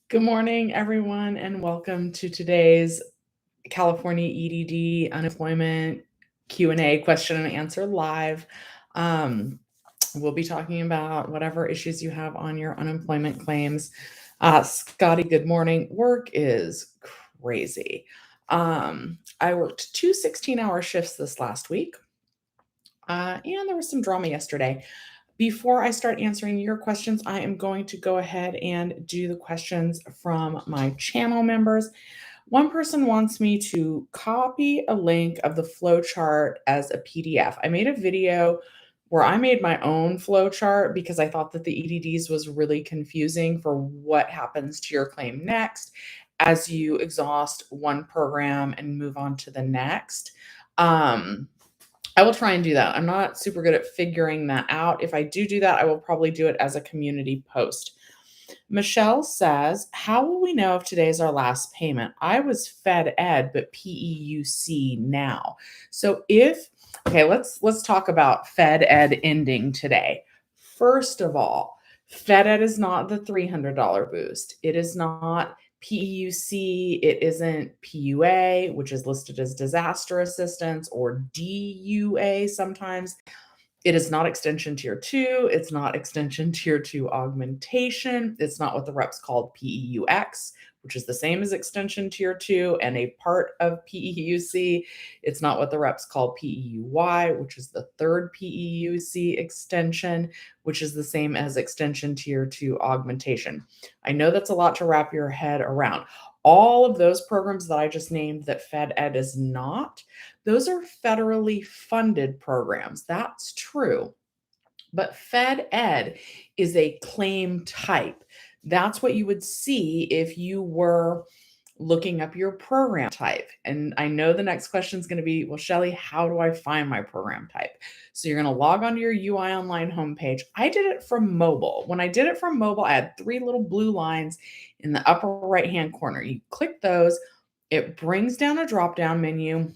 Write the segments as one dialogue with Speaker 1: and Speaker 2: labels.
Speaker 1: Good morning, everyone, and welcome to today's California EDD Unemployment Q&A question and answer live. We'll be talking about whatever issues you have on your unemployment claims. Scotty, good morning. Work is crazy. I worked two 16-hour shifts this last week, and there was some drama yesterday. Before I start answering your questions, I am going to go ahead and do the questions from my channel members. One person wants me to copy a link of the flowchart as a PDF. I made a video where I made my own flowchart because I thought that the EDDs was really confusing for what happens to your claim next as you exhaust one program and move on to the next. I will try and do that. I'm not super good at figuring that out. If I do that, I will probably do it as a community post. Michelle says, how will we know if today's our last payment? I was Fed Ed, but PEUC now. So let's talk about Fed Ed ending today. First of all, Fed Ed is not the $300 boost. It is not PEUC, it isn't PUA, which is listed as disaster assistance, or DUA sometimes. It is not extension tier 2. It's not extension tier 2 augmentation. It's not what the reps called PEUX, which is the same as extension tier 2 and a part of PEUC. It's not what the reps call PEUY, which is the third PEUC extension, which is the same as extension tier 2 augmentation. I know that's a lot to wrap your head around. All of those programs that I just named that Fed Ed is not, those are federally funded programs. That's true. But Fed Ed is a claim type. That's what you would see if you were looking up your program type. And I know the next question is going to be, well, Shelly, how do I find my program type? So you're going to log onto your UI Online homepage. I did it from mobile. When I did it from mobile, I had three little blue lines in the upper right-hand corner. You click those, it brings down a drop-down menu.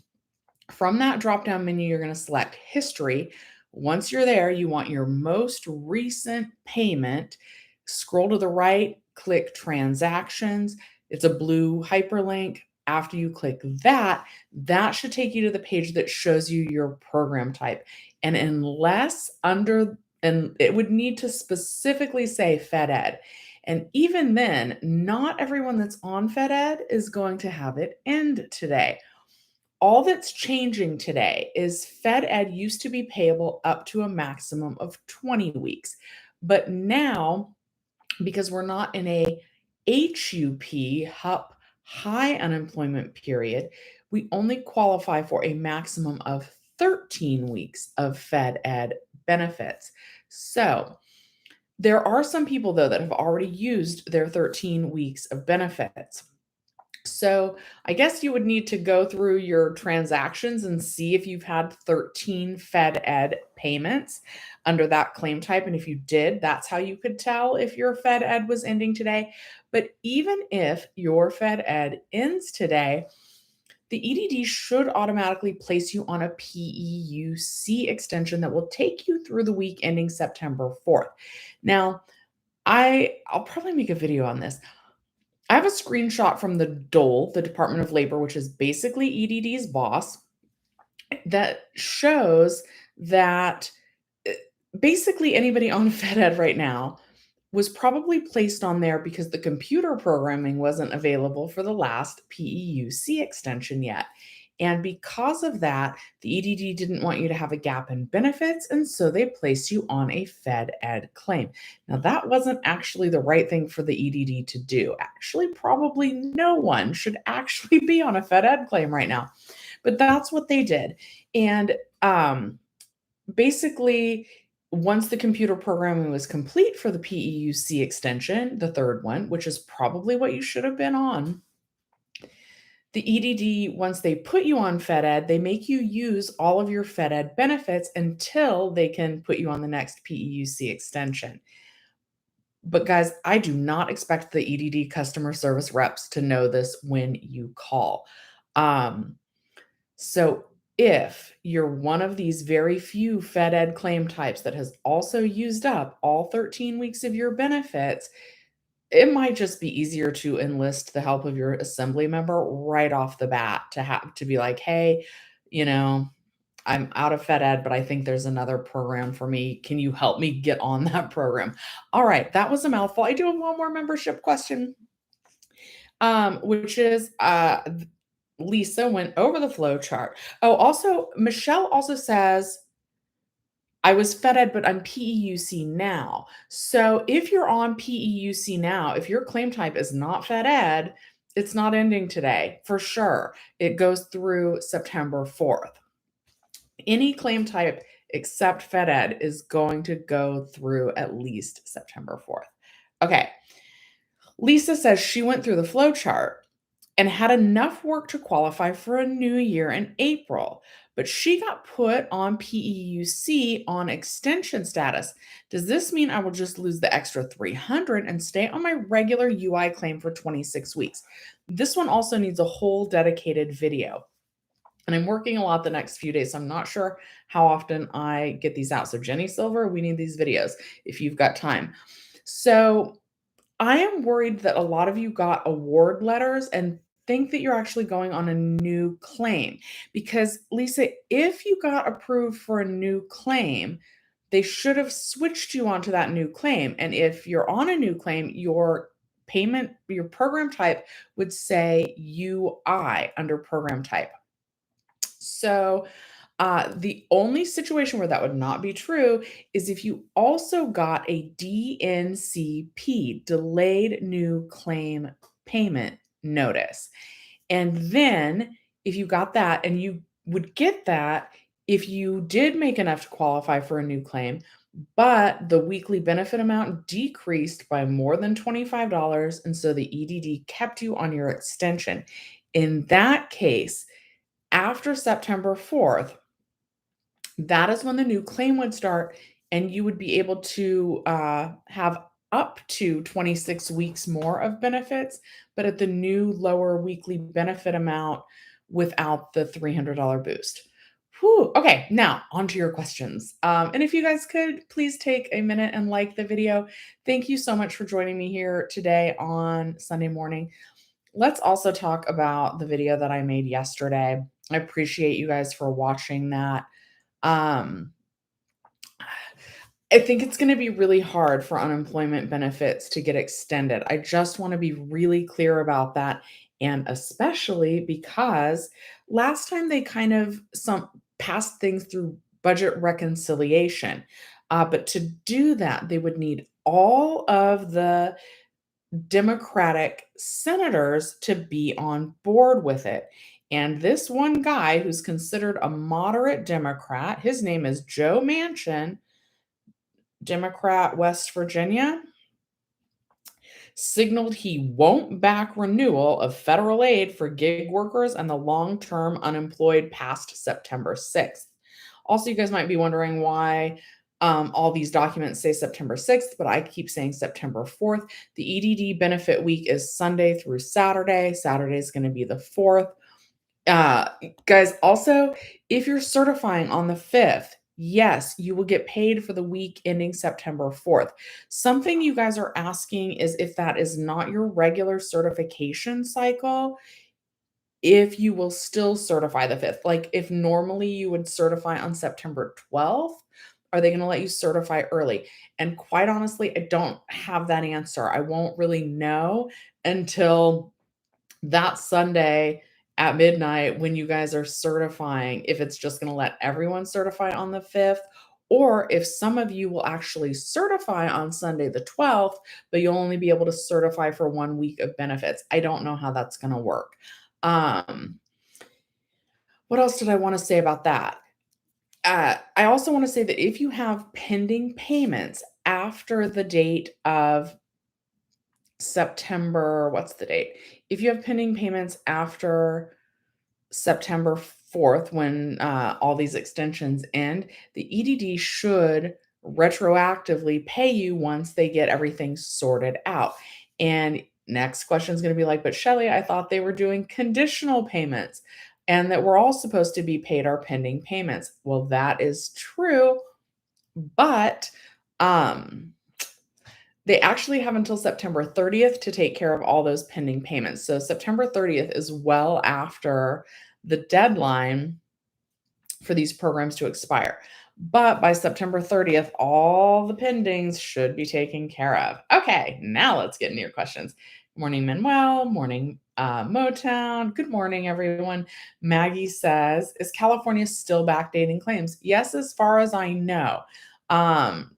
Speaker 1: From that drop-down menu, you're going to select history. Once you're there, you want your most recent payment. Scroll to the right, click transactions. It's a blue hyperlink. After you click that, that should take you to the page that shows you your program type. And it would need to specifically say Fed Ed. And even then, not everyone that's on Fed Ed is going to have it end today. All that's changing today is Fed Ed used to be payable up to a maximum of 20 weeks. But now, because we're not in a HUP, high unemployment period, we only qualify for a maximum of 13 weeks of Fed Ed benefits. So there are some people, though, that have already used their 13 weeks of benefits. So I guess you would need to go through your transactions and see if you've had 13 Fed Ed payments under that claim type. And if you did, that's how you could tell if your Fed Ed was ending today. But even if your Fed Ed ends today, the EDD should automatically place you on a PEUC extension that will take you through the week ending September 4th. Now, I'll probably make a video on this. I have a screenshot from the DOLE, the Department of Labor, which is basically EDD's boss, that shows that basically anybody on Fed Ed right now was probably placed on there because the computer programming wasn't available for the last PEUC extension yet. And because of that, the EDD didn't want you to have a gap in benefits, and so they placed you on a Fed Ed claim. Now, that wasn't actually the right thing for the EDD to do. Actually, probably no one should actually be on a Fed Ed claim right now. But that's what they did. And basically, once the computer programming was complete for the PEUC extension, the third one, which is probably what you should have been on, the EDD, once they put you on Fed Ed, they make you use all of your Fed Ed benefits until they can put you on the next PEUC extension. But guys, I do not expect the EDD customer service reps to know this when you call. So if you're one of these very few Fed Ed claim types that has also used up all 13 weeks of your benefits, it might just be easier to enlist the help of your assembly member right off the bat to have to be like, "Hey, you know, I'm out of Fed Ed, but I think there's another program for me. Can you help me get on that program?" All right, that was a mouthful. I do have one more membership question, which is Lisa went over the flow chart. Oh, also, Michelle also says, I was Fed Ed, but I'm PEUC now. So if you're on PEUC now, if your claim type is not Fed Ed, it's not ending today for sure. It goes through September 4th. Any claim type except Fed Ed is going to go through at least September 4th. Okay. Lisa says she went through the flow chart and had enough work to qualify for a new year in April, but she got put on PEUC on extension status. Does this mean I will just lose the extra 300 and stay on my regular UI claim for 26 weeks? This one also needs a whole dedicated video. And I'm working a lot the next few days, so I'm not sure how often I get these out. So Jenny Silver, we need these videos if you've got time. So I am worried that a lot of you got award letters and think that you're actually going on a new claim. Because, Lisa, if you got approved for a new claim, they should have switched you onto that new claim. And if you're on a new claim, your program type would say UI under program type. So, the only situation where that would not be true is if you also got a DNCP, delayed new claim payment notice. And then if you got that, and you would get that if you did make enough to qualify for a new claim, but the weekly benefit amount decreased by more than $25, and so the EDD kept you on your extension. In that case, after September 4th, that is when the new claim would start, and you would be able to have up to 26 weeks more of benefits, but at the new lower weekly benefit amount without the $300 boost. Whew. Okay, now on to your questions. And if you guys could please take a minute and like the video. Thank you so much for joining me here today on Sunday morning. Let's also talk about the video that I made yesterday. I appreciate you guys for watching that. Um, I think it's going to be really hard for unemployment benefits to get extended. I just want to be really clear about that. And especially because last time they kind of passed things through budget reconciliation. But to do that, they would need all of the Democratic senators to be on board with it. And this one guy who's considered a moderate Democrat, his name is Joe Manchin, Democrat, West Virginia, signaled he won't back renewal of federal aid for gig workers and the long-term unemployed past September 6th. Also, you guys might be wondering why all these documents say September 6th, but I keep saying September 4th. The EDD benefit week is Sunday through Saturday. Saturday is going to be the 4th. Guys, also, if you're certifying on the 5th, yes, you will get paid for the week ending September 4th. Something you guys are asking is if that is not your regular certification cycle, if you will still certify the 5th. Like if normally you would certify on September 12th, are they going to let you certify early? And quite honestly, I don't have that answer. I won't really know until that Sunday at midnight when you guys are certifying, if it's just going to let everyone certify on the 5th, or if some of you will actually certify on Sunday the 12th, but you'll only be able to certify for 1 week of benefits. I don't know how that's going to work. What else did I want to say about that? I also want to say that if you have pending payments after the date of September, what's the date? If you have pending payments after September 4th, when all these extensions end, the EDD should retroactively pay you once they get everything sorted out. And next question is going to be like, but Shelly, I thought they were doing conditional payments and that we're all supposed to be paid our pending payments. Well, that is true, but They actually have until September 30th to take care of all those pending payments. So September 30th is well after the deadline for these programs to expire. But by September 30th, all the pendings should be taken care of. Okay, now let's get into your questions. Morning, Manuel. Morning, Motown. Good morning, everyone. Maggie says, is California still backdating claims? Yes, as far as I know.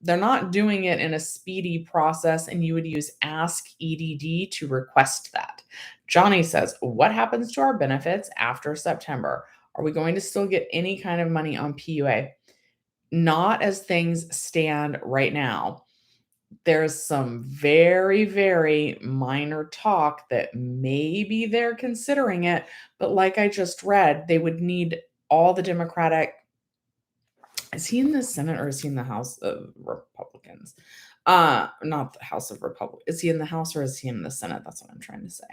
Speaker 1: They're not doing it in a speedy process, and you would use Ask EDD to request that. Johnny says, what happens to our benefits after September? Are we going to still get any kind of money on PUA? Not as things stand right now. There's some very, very minor talk that maybe they're considering it, but like I just read, they would need all the Democratic. Is he in the Senate or is he in the House of Republicans? Not the House of Republicans. Is he in the House or is he in the Senate? That's what I'm trying to say.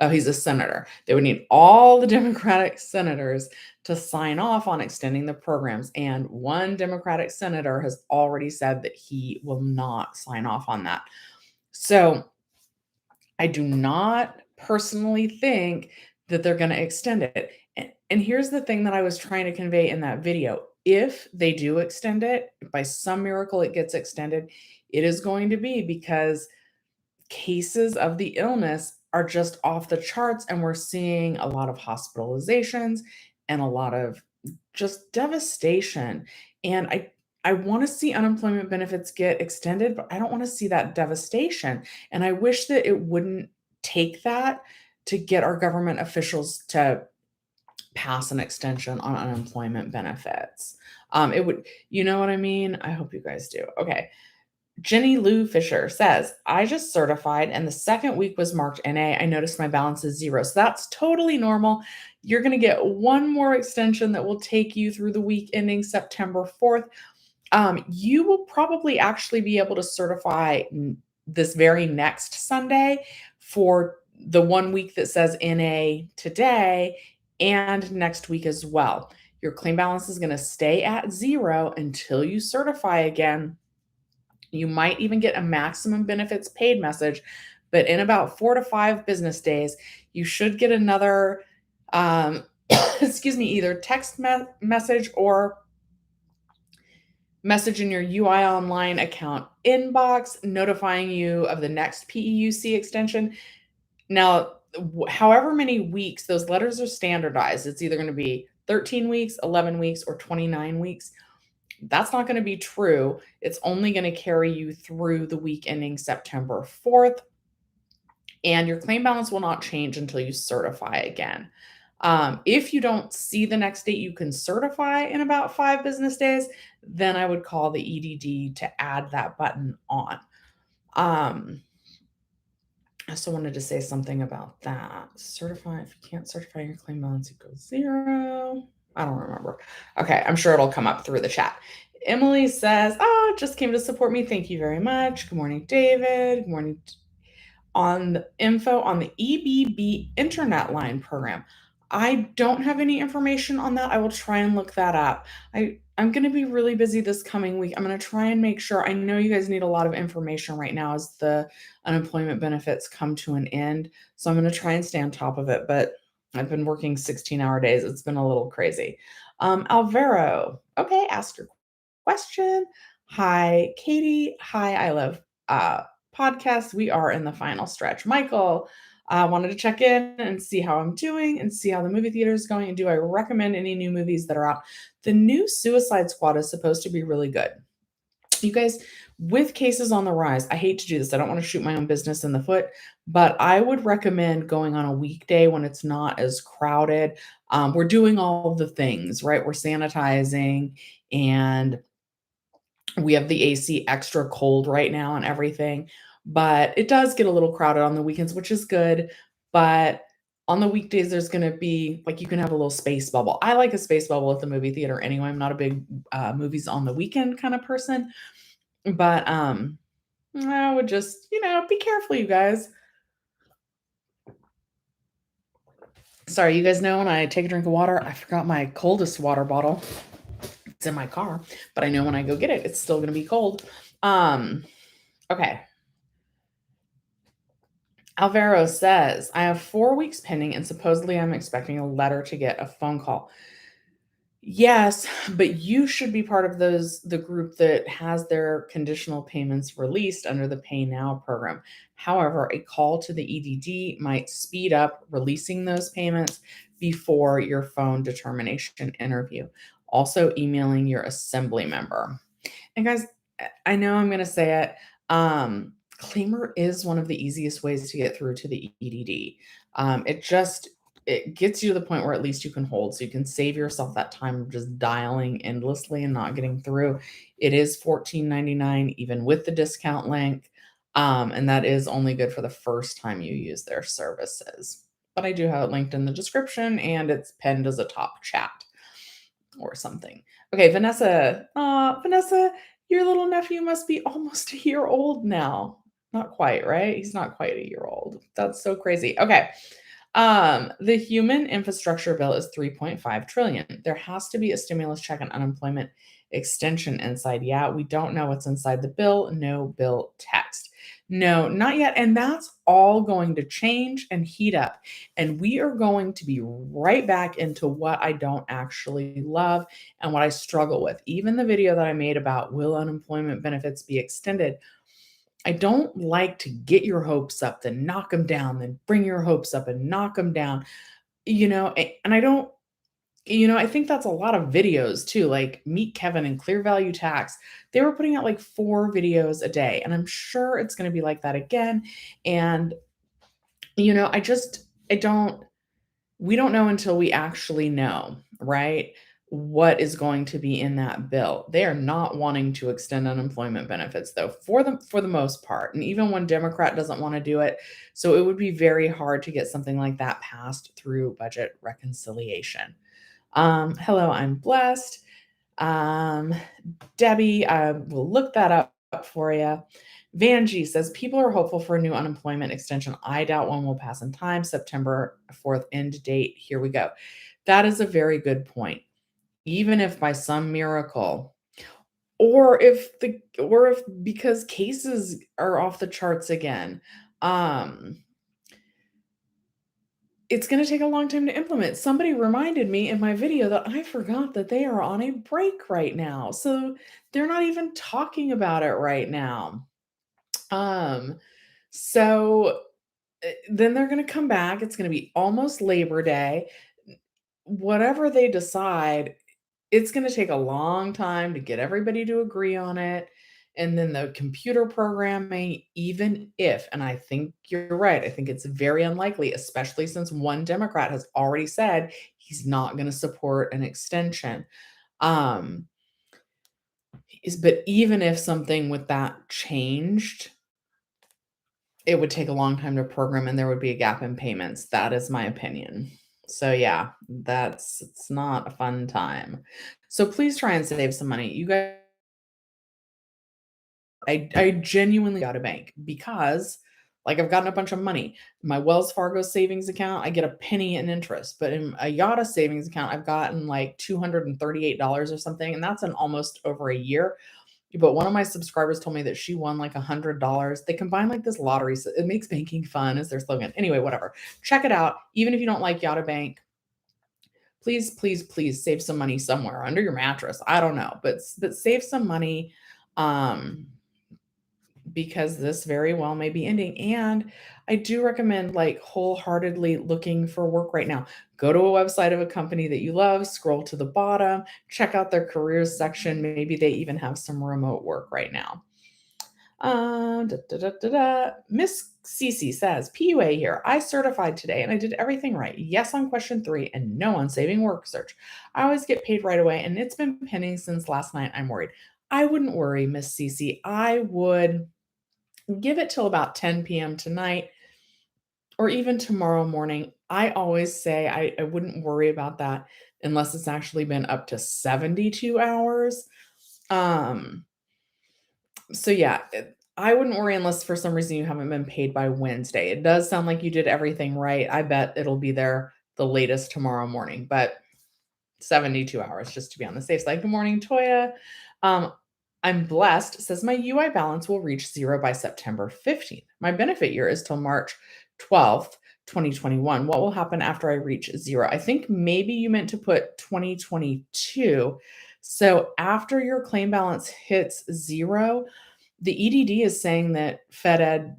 Speaker 1: Oh, he's a senator. They would need all the Democratic senators to sign off on extending the programs. And one Democratic senator has already said that he will not sign off on that. So I do not personally think that they're going to extend it. And here's the thing that I was trying to convey in that video. If they do extend it, if by some miracle it gets extended, it is going to be because cases of the illness are just off the charts, and we're seeing a lot of hospitalizations and a lot of just devastation. And I want to see unemployment benefits get extended, but I don't want to see that devastation. And I wish that it wouldn't take that to get our government officials to pass an extension on unemployment benefits. It would, you know what I mean? I hope you guys do. Okay. Jenny Lou Fisher says, I just certified and the second week was marked NA. I noticed my balance is 0. So that's totally normal. You're going to get one more extension that will take you through the week ending September 4th. You will probably actually be able to certify this very next Sunday for the 1 week that says NA today and next week as well. Your claim balance is going to stay at 0 until you certify again. You might even get a maximum benefits paid message, but in about 4 to 5 business days, you should get another, either text message or message in your UI Online account inbox notifying you of the next PEUC extension. Now, however many weeks, those letters are standardized. It's either going to be 13 weeks, 11 weeks, or 29 weeks. That's not going to be true. It's only going to carry you through the week ending September 4th. And your claim balance will not change until you certify again. If you don't see the next date you can certify in about 5 business days, then I would call the EDD to add that button on. I also wanted to say something about that. Certify, if you can't certify your claim balance, it goes 0. I don't remember. Okay, I'm sure it'll come up through the chat. Emily says, oh, just came to support me. Thank you very much. Good morning, David. Good morning. On the info on the EBB internet line program. I don't have any information on that. I will try and look that up. I'm going to be really busy this coming week. I'm going to try and make sure. I know you guys need a lot of information right now as the unemployment benefits come to an end. So I'm going to try and stay on top of it, but I've been working 16-hour days. It's been a little crazy. Alvaro, okay, ask your question. Hi, Katie. Hi, I love podcast. We are in the final stretch. Michael, I wanted to check in and see how I'm doing and see how the movie theater is going. And do I recommend any new movies that are out? The new Suicide Squad is supposed to be really good. You guys, with cases on the rise, I hate to do this. I don't want to shoot my own business in the foot, but I would recommend going on a weekday when it's not as crowded. We're doing all the things, right? We're sanitizing and we have the AC extra cold right now and everything, but it does get a little crowded on the weekends, which is good. But on the weekdays, there's going to be like, you can have a little space bubble. I like a space bubble at the movie theater anyway. I'm not a big movies on the weekend kind of person, but I would just, be careful, you guys. Sorry, you guys know when I take a drink of water, I forgot my coldest water bottle. It's in my car, but I know when I go get it, it's still going to be cold. Okay. Alvaro says, I have 4 weeks pending and supposedly I'm expecting a letter to get a phone call. Yes, but you should be part of the group that has their conditional payments released under the Pay Now program. However, a call to the EDD might speed up releasing those payments before your phone determination interview. Also, emailing your assembly member. And guys, I know I'm going to say it. Claimer is one of the easiest ways to get through to the EDD. It gets you to the point where at least you can hold, so you can save yourself that time of just dialing endlessly and not getting through. It is $14.99 even with the discount link, and that is only good for the first time you use their services. But I do have it linked in the description, and it's pinned as a top chat or something. Okay, Vanessa. Vanessa, your little nephew must be almost a year old now. Not quite, right? He's not quite a year old. That's so crazy. Okay. The human infrastructure bill is 3.5 trillion. There has to be a stimulus check and unemployment extension inside. Yeah, we don't know what's inside the bill. No bill text. No, not yet. And that's all going to change and heat up. And we are going to be right back into what I don't actually love and what I struggle with. Even the video that I made about will unemployment benefits be extended, I don't like to get your hopes up, then knock them down, then bring your hopes up and knock them down, and I don't, I think that's a lot of videos too, like Meet Kevin and Clear Value Tax. They were putting out like 4 videos a day, and I'm sure it's going to be like that again. And, I just, I don't, we don't know until we actually know, right? What is going to be in that bill. They are not wanting to extend unemployment benefits though, for the most part. And even one Democrat doesn't want to do it. So it would be very hard to get something like that passed through budget reconciliation. Hello, I'm blessed. Um, Debbie, I will look that up for you. Vanjie says people are hopeful for a new unemployment extension. I doubt one will pass in time. September 4th end date. Here we go. That is a very good point. Even if by some miracle, or if because cases are off the charts again, um, it's going to take a long time to implement. Somebody reminded me in my video that I forgot that they are on a break right now. So they're not even talking about it right now. Um, so then they're going to come back. It's going to be almost Labor Day. Whatever they decide, it's going to take a long time to get everybody to agree on it. And then the computer programming, even if, and I think you're right, I think it's very unlikely, especially since one Democrat has already said he's not going to support an extension. Um, but even if something with that changed, it would take a long time to program and there would be a gap in payments. That is my opinion. So yeah, it's not a fun time. So please try and save some money. You guys, I genuinely got a bank because like I've gotten a bunch of money. My Wells Fargo savings account, I get a penny in interest, but in a Yada savings account, I've gotten like $238 or something, and that's in almost over a year. But one of my subscribers told me that she won like $100. They combine like this lottery. So it makes banking fun is their slogan. Anyway, whatever. Check it out. Even if you don't like Yada Bank, please, please, please save some money somewhere under your mattress. I don't know, but save some money. Because this very well may be ending. And I do recommend like wholeheartedly looking for work right now. Go to a website of a company that you love, scroll to the bottom, check out their careers section. Maybe they even have some remote work right now. Miss Cece says, PUA here. I certified today and I did everything right. Yes on question 3 and no on saving work search. I always get paid right away and it's been pending since last night. I'm worried. I wouldn't worry, Miss Cece. I would give it till about 10 p.m. tonight or even tomorrow morning. I always say I wouldn't worry about that unless it's actually been up to 72 hours. Um, so yeah, I wouldn't worry unless for some reason you haven't been paid by Wednesday. It does sound like you did everything right. I bet it'll be there the latest tomorrow morning, but 72 hours just to be on the safe side. Good morning, Toya. Um, I'm blessed, says my UI balance will reach 0 by September 15th. My benefit year is till March 12th, 2021. What will happen after I reach 0? I think maybe you meant to put 2022. So after your claim balance hits 0, the EDD is saying that FedEd,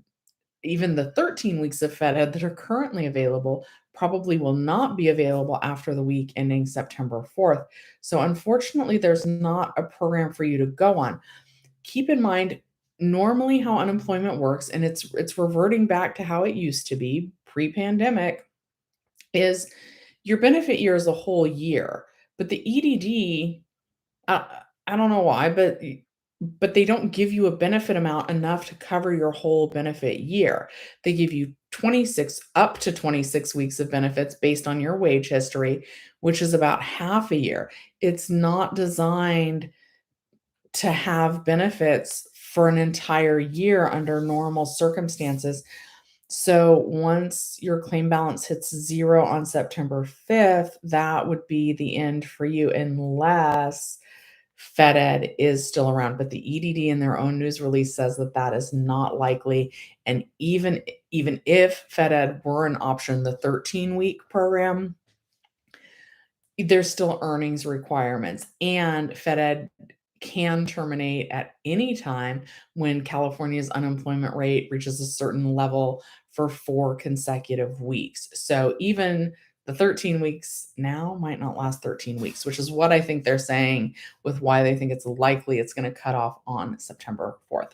Speaker 1: even the 13 weeks of FedEd that are currently available, probably will not be available after the week ending September 4th. So unfortunately, there's not a program for you to go on. Keep in mind, normally how unemployment works, and it's reverting back to how it used to be pre-pandemic, is your benefit year is a whole year. But the EDD, uh, I don't know why, but they don't give you a benefit amount enough to cover your whole benefit year. They give you 26 up to 26 weeks of benefits based on your wage history, which is about half a year. It's not designed to have benefits for an entire year under normal circumstances. So once your claim balance hits 0 on September 5th, that would be the end for you unless FedEd is still around. But the EDD in their own news release says that that is not likely. And even if FedEd were an option, the 13-week program, there's still earnings requirements, and FedEd can terminate at any time when California's unemployment rate reaches a certain level for 4 consecutive weeks. So even the 13 weeks now might not last 13 weeks, which is what I think they're saying with why they think it's likely it's going to cut off on September 4th.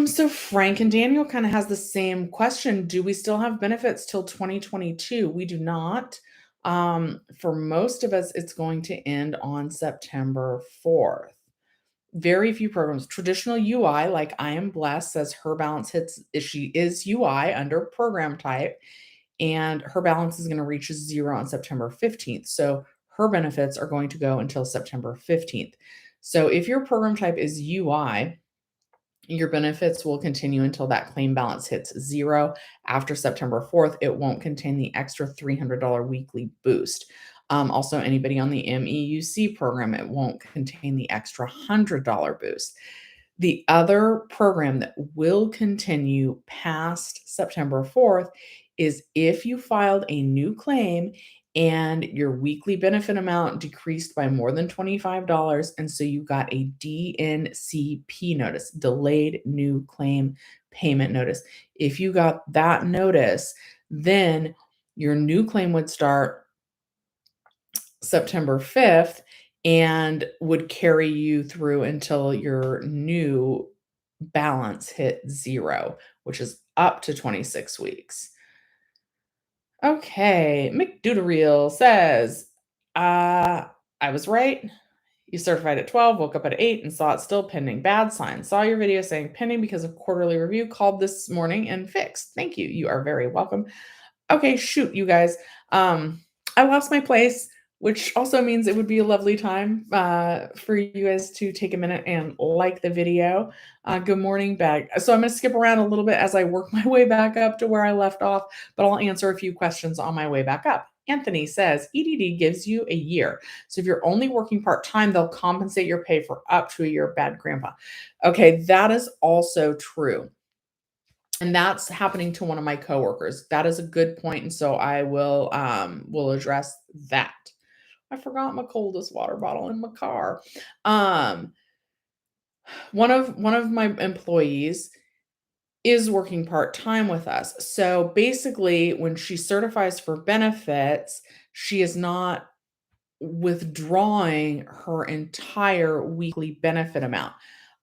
Speaker 1: So Frank and Daniel kind of has the same question. Do we still have benefits till 2022? We do not. For most of us, it's going to end on September 4th. Very few programs. Traditional UI, like I am blessed, says her balance hits, if she is UI under program type, and her balance is going to reach 0 on September 15th. So her benefits are going to go until September 15th. So if your program type is UI, your benefits will continue until that claim balance hits 0. After September 4th, it won't contain the extra $300 weekly boost. Also, anybody on the MEUC program, it won't contain the extra $100 boost. The other program that will continue past September 4th is if you filed a new claim and your weekly benefit amount decreased by more than $25, and so you got a DNCP notice, delayed new claim payment notice. If you got that notice, then your new claim would start September 5th and would carry you through until your new balance hit 0, which is up to 26 weeks. Okay, McDoodlereel says, I was right. You certified at 12, woke up at 8, and saw it still pending. Bad sign. Saw your video saying pending because of quarterly review. Called this morning and fixed. Thank you. You are very welcome. Okay, shoot, you guys. I lost my place, which also means it would be a lovely time for you guys to take a minute and like the video. Good morning, back. So I'm going to skip around a little bit as I work my way back up to where I left off, but I'll answer a few questions on my way back up. Anthony says EDD gives you a year. So if you're only working part-time, they'll compensate your pay for up to a year. Bad grandpa. Okay, that is also true. And that's happening to one of my coworkers. That is a good point, and so I will address that. I forgot my coldest water bottle in my car. One of my employees is working part-time with us. So basically, when she certifies for benefits, she is not withdrawing her entire weekly benefit amount.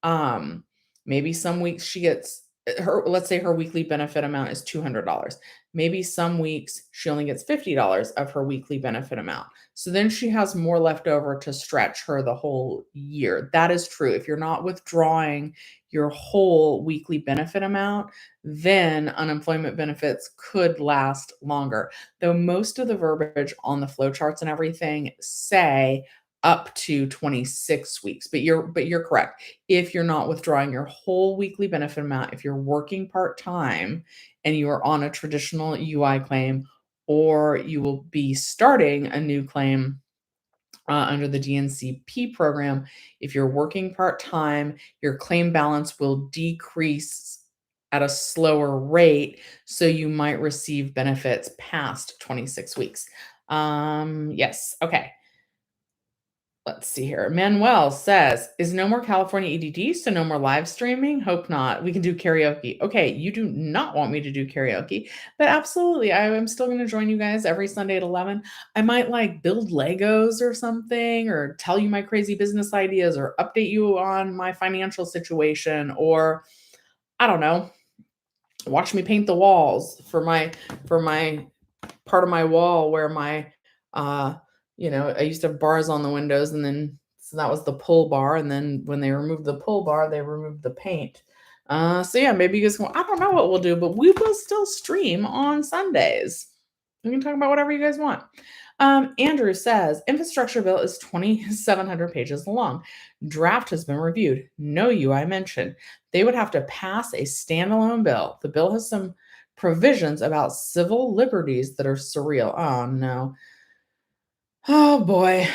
Speaker 1: Um, Maybe some weeks she gets her, let's say her weekly benefit amount is $200. Maybe some weeks she only gets $50 of her weekly benefit amount. So then she has more left over to stretch her the whole year. That is true. If you're not withdrawing your whole weekly benefit amount, then unemployment benefits could last longer. Though most of the verbiage on the flowcharts and everything say up to 26 weeks. But you're correct. If you're not withdrawing your whole weekly benefit amount, if you're working part-time and you are on a traditional UI claim, or you will be starting a new claim under the DNCP program, if you're working part-time, your claim balance will decrease at a slower rate, so you might receive benefits past 26 weeks. Yes. Okay. Let's see here. Manuel says, is no more California EDD, so no more live streaming? Hope not. We can do karaoke. Okay, you do not want me to do karaoke, but absolutely. I am still going to join you guys every Sunday at 11. I might like build Legos or something, or tell you my crazy business ideas, or update you on my financial situation, or I don't know, watch me paint the walls for my part of my wall where my I used to have bars on the windows, and then so that was the pull bar, and then when they removed the pull bar, they removed the paint. So yeah, maybe you guys can, I don't know what we'll do, but we will still stream on Sundays. We can talk about whatever you guys want. Andrew says, infrastructure bill is 2,700 pages long. Draft has been reviewed. No UI mentioned. They would have to pass a standalone bill. The bill has some provisions about civil liberties that are surreal. Oh no. Oh boy.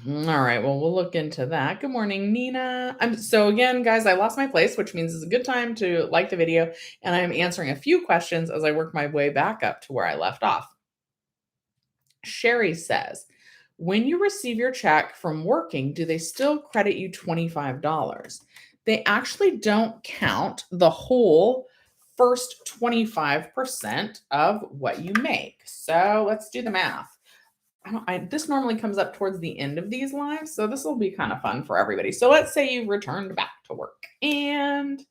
Speaker 1: All right. Well, we'll look into that. Good morning, Nina. So again, guys, I lost my place, which means it's a good time to like the video, and I'm answering a few questions as I work my way back up to where I left off. Sherry says, when you receive your check from working, do they still credit you $25? They actually don't count the whole first 25% of what you make. So let's do the math. This normally comes up towards the end of these lives, so this will be kind of fun for everybody. So let's say you've returned back to work and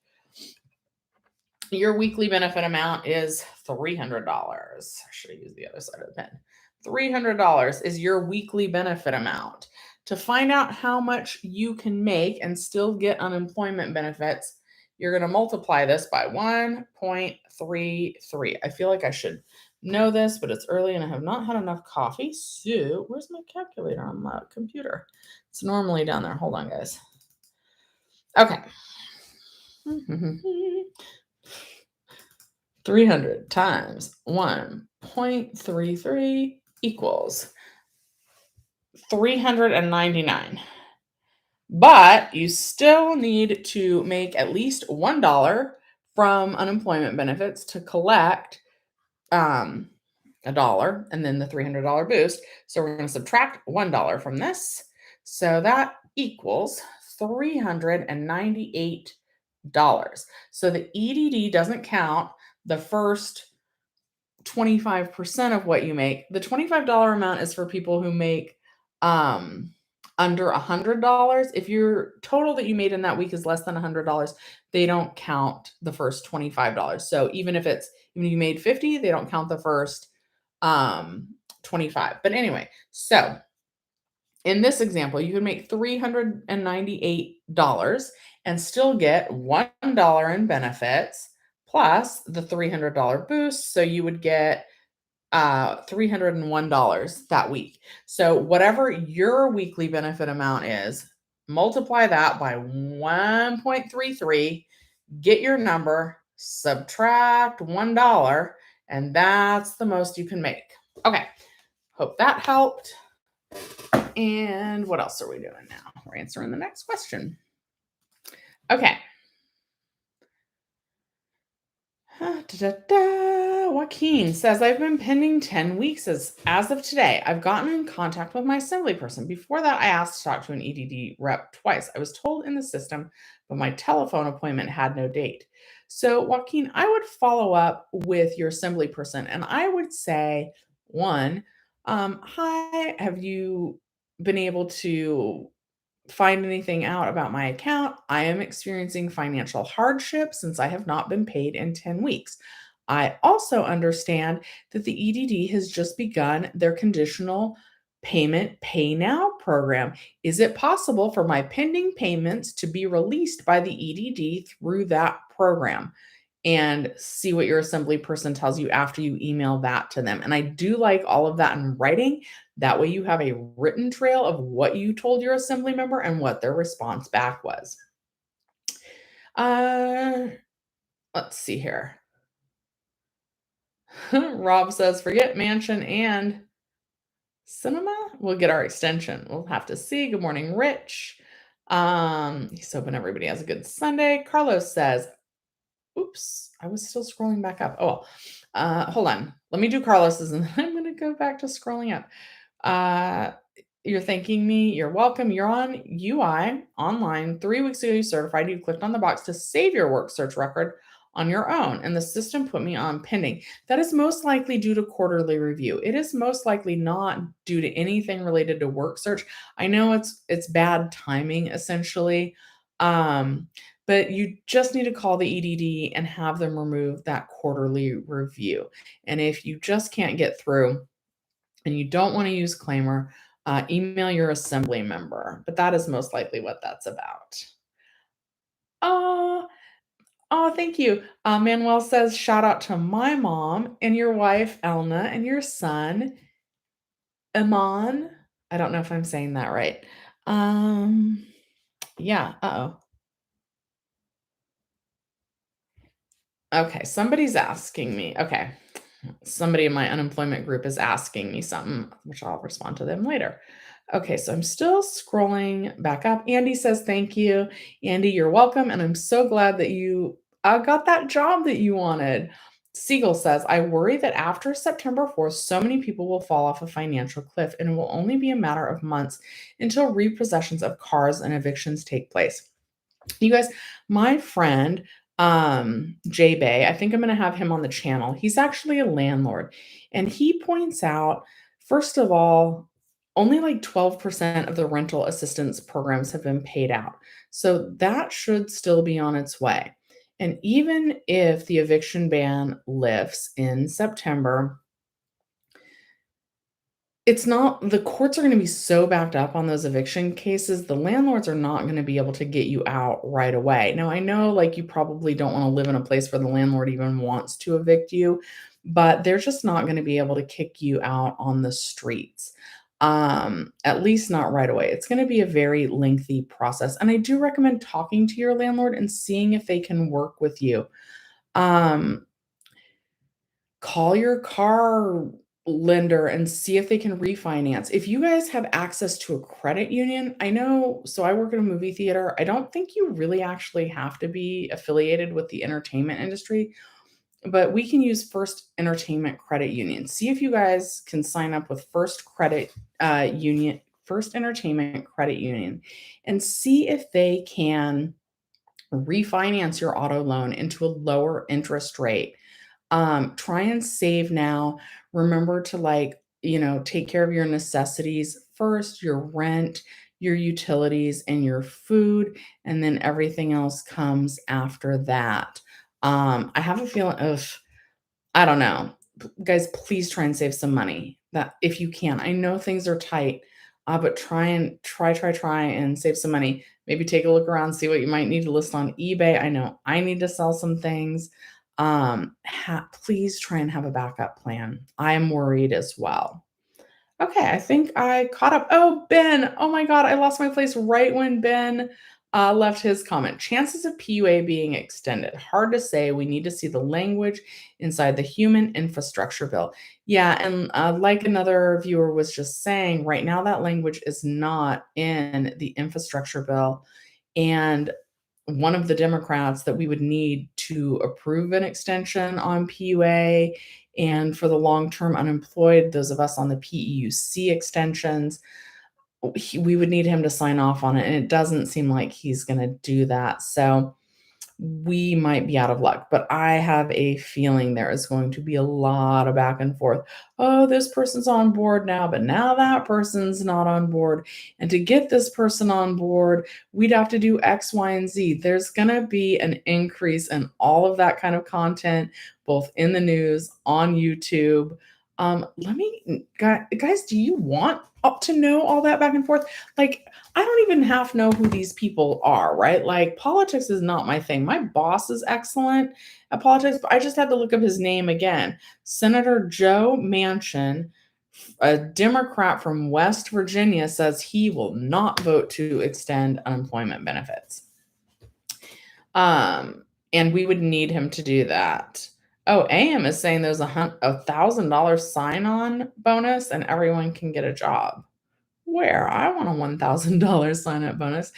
Speaker 1: your weekly benefit amount is $300. I should have used the other side of the pen. $300 is your weekly benefit amount. To find out how much you can make and still get unemployment benefits, you're going to multiply this by 1.33. I feel like I should know this, but it's early and I have not had enough coffee. So where's my calculator on my computer? It's normally down there. Hold on, guys. Okay. 300 times 1.33 equals 399. But you still need to make at least $1 from unemployment benefits to collect $1 and then the $300 boost. So we're going to subtract $1 from this. So that equals $398. So the EDD doesn't count the first 25% of what you make. The $25 amount is for people who make under $100. If your total that you made in that week is less than $100, they don't count the first $25. So even if you made 50, they don't count the first 25. But anyway, so in this example, you can make $398 and still get $1 in benefits plus the $300 boost. So you would get $301 that week. So whatever your weekly benefit amount is, multiply that by 1.33, get your number, subtract $1, and that's the most you can make. Okay, hope that helped. And what else are we doing now? We're answering the next question. Okay. Joaquin says, I've been pending 10 weeks as of today. I've gotten in contact with my assembly person. Before that, I asked to talk to an EDD rep twice. I was told in the system, but my telephone appointment had no date. So, Joaquin, I would follow up with your assembly person and I would say, one, hi, have you been able to find anything out about my account? I am experiencing financial hardship since I have not been paid in 10 weeks. I also understand that the EDD has just begun their conditional payment pay now program. Is it possible for my pending payments to be released by the EDD through that program? And see what your assembly person tells you after you email that to them. And I do like all of that in writing. That way you have a written trail of what you told your assembly member and what their response back was. Let's see here. Rob says, forget mansion and Cinema? We'll get our extension. We'll have to see. Good morning, Rich. He's hoping everybody has a good Sunday. Carlos says, oops, I was still scrolling back up. Oh, well. Hold on. Let me do Carlos's and then I'm going to go back to scrolling up. You're thanking me. You're welcome. You're on UI online. 3 weeks ago, you certified. You clicked on the box to save your work search record on your own, and the system put me on pending. That is most likely due to quarterly review. It is most likely not due to anything related to work search. I know it's bad timing essentially. But you just need to call the EDD and have them remove that quarterly review. And if you just can't get through and you don't want to use Claimer, email your assembly member. But that is most likely what that's about. Oh, thank you. Manuel says, shout out to my mom and your wife, Elna, and your son, Iman. I don't know if I'm saying that right. Yeah, uh-oh. Okay, somebody's asking me. Okay, somebody in my unemployment group is asking me something, which I'll respond to them later. Okay, so I'm still scrolling back up. Andy says, thank you. Andy, you're welcome. And I'm so glad that you got that job that you wanted. Siegel says, I worry that after September 4th, so many people will fall off a financial cliff and it will only be a matter of months until repossessions of cars and evictions take place. You guys, my friend, Jay Bay, I think I'm going to have him on the channel. He's actually a landlord. And he points out, first of all, only like 12% of the rental assistance programs have been paid out. So that should still be on its way. And even if the eviction ban lifts in September, it's not, the courts are going to be so backed up on those eviction cases, the landlords are not going to be able to get you out right away. Now, I know like you probably don't want to live in a place where the landlord even wants to evict you, but they're just not going to be able to kick you out on the streets. At least not right away. It's going to be a very lengthy process. And I do recommend talking to your landlord and seeing if they can work with you. Call your car lender and see if they can refinance. If you guys have access to a credit union, I know, so I work in a movie theater. I don't think you really actually have to be affiliated with the entertainment industry, but we can use First Entertainment Credit Union. See if you guys can sign up with First Entertainment Credit Union, and see if they can refinance your auto loan into a lower interest rate. Try and save now. Remember to take care of your necessities first, your rent, your utilities, and your food, and then everything else comes after that. I have a feeling of, I don't know. Guys, please try and save some money. That if you can. I know things are tight, but try and save some money. Maybe take a look around, see what you might need to list on eBay. I know I need to sell some things. Please try and have a backup plan. I'm worried as well. Okay, I think I caught up. Oh, Ben. Oh my God, I lost my place right when Ben left his comment. Chances of PUA being extended. Hard to say. We need to see the language inside the human infrastructure bill. Yeah, and like another viewer was just saying, right now that language is not in the infrastructure bill. And one of the Democrats that we would need to approve an extension on PUA and for the long-term unemployed, those of us on the PEUC extensions, we would need him to sign off on it. And it doesn't seem like he's going to do that. So we might be out of luck, but I have a feeling there is going to be a lot of back and forth. Oh, this person's on board now, but now that person's not on board. And to get this person on board, we'd have to do X, Y, and Z. There's going to be an increase in all of that kind of content, both in the news, on YouTube. Guys, do you want to know all that back and forth? Like, I don't even half know who these people are, right? Like, politics is not my thing. My boss is excellent at politics, but I just had to look up his name again. Senator Joe Manchin, a Democrat from West Virginia, says he will not vote to extend unemployment benefits. And we would need him to do that. Oh, AM is saying there's a $1,000 sign-on bonus and everyone can get a job. Where? I want a $1,000 sign-up bonus.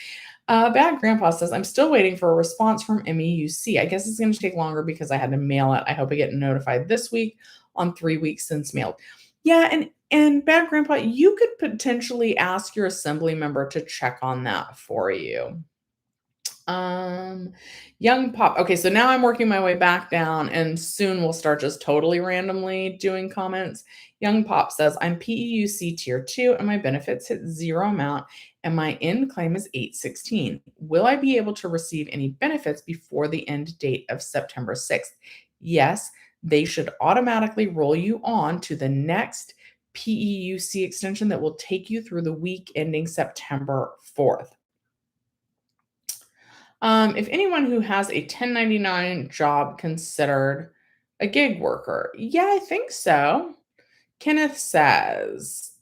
Speaker 1: Bad Grandpa says, I'm still waiting for a response from MEUC. I guess it's going to take longer because I had to mail it. I hope I get notified this week on 3 weeks since mailed. Yeah, and Bad Grandpa, you could potentially ask your assembly member to check on that for you. Um, Young Pop. Okay, so now I'm working my way back down, and soon we'll start just totally randomly doing comments. Young Pop says, I'm PEUC tier 2 and my benefits hit zero amount and my end claim is 816. Will I be able to receive any benefits before the end date of September 6th? Yes, they should automatically roll you on to the next PEUC extension that will take you through the week ending September 4th. If anyone who has a 1099 job considered a gig worker? Yeah, I think so. Kenneth says,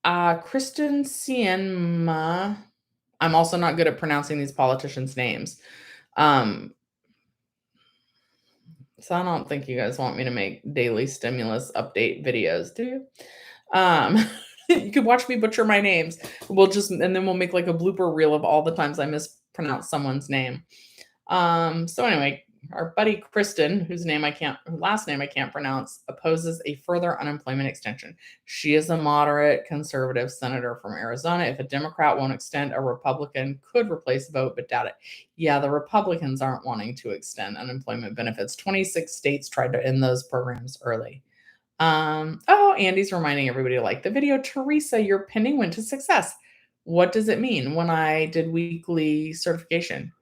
Speaker 1: Kristen Sienma. I'm also not good at pronouncing these politicians' names. So I don't think you guys want me to make daily stimulus update videos, do you? You could watch me butcher my names. And then we'll make like a blooper reel of all the times I mispronounce someone's name. So anyway, our buddy Kristen, whose last name I can't pronounce, opposes a further unemployment extension. She is a moderate conservative senator from Arizona. If a Democrat won't extend, a Republican could replace the vote, but doubt it. Yeah, the Republicans aren't wanting to extend unemployment benefits. 26 states tried to end those programs early. Andy's reminding everybody to like the video. Teresa, your pending went to success. What does it mean when I did weekly certification?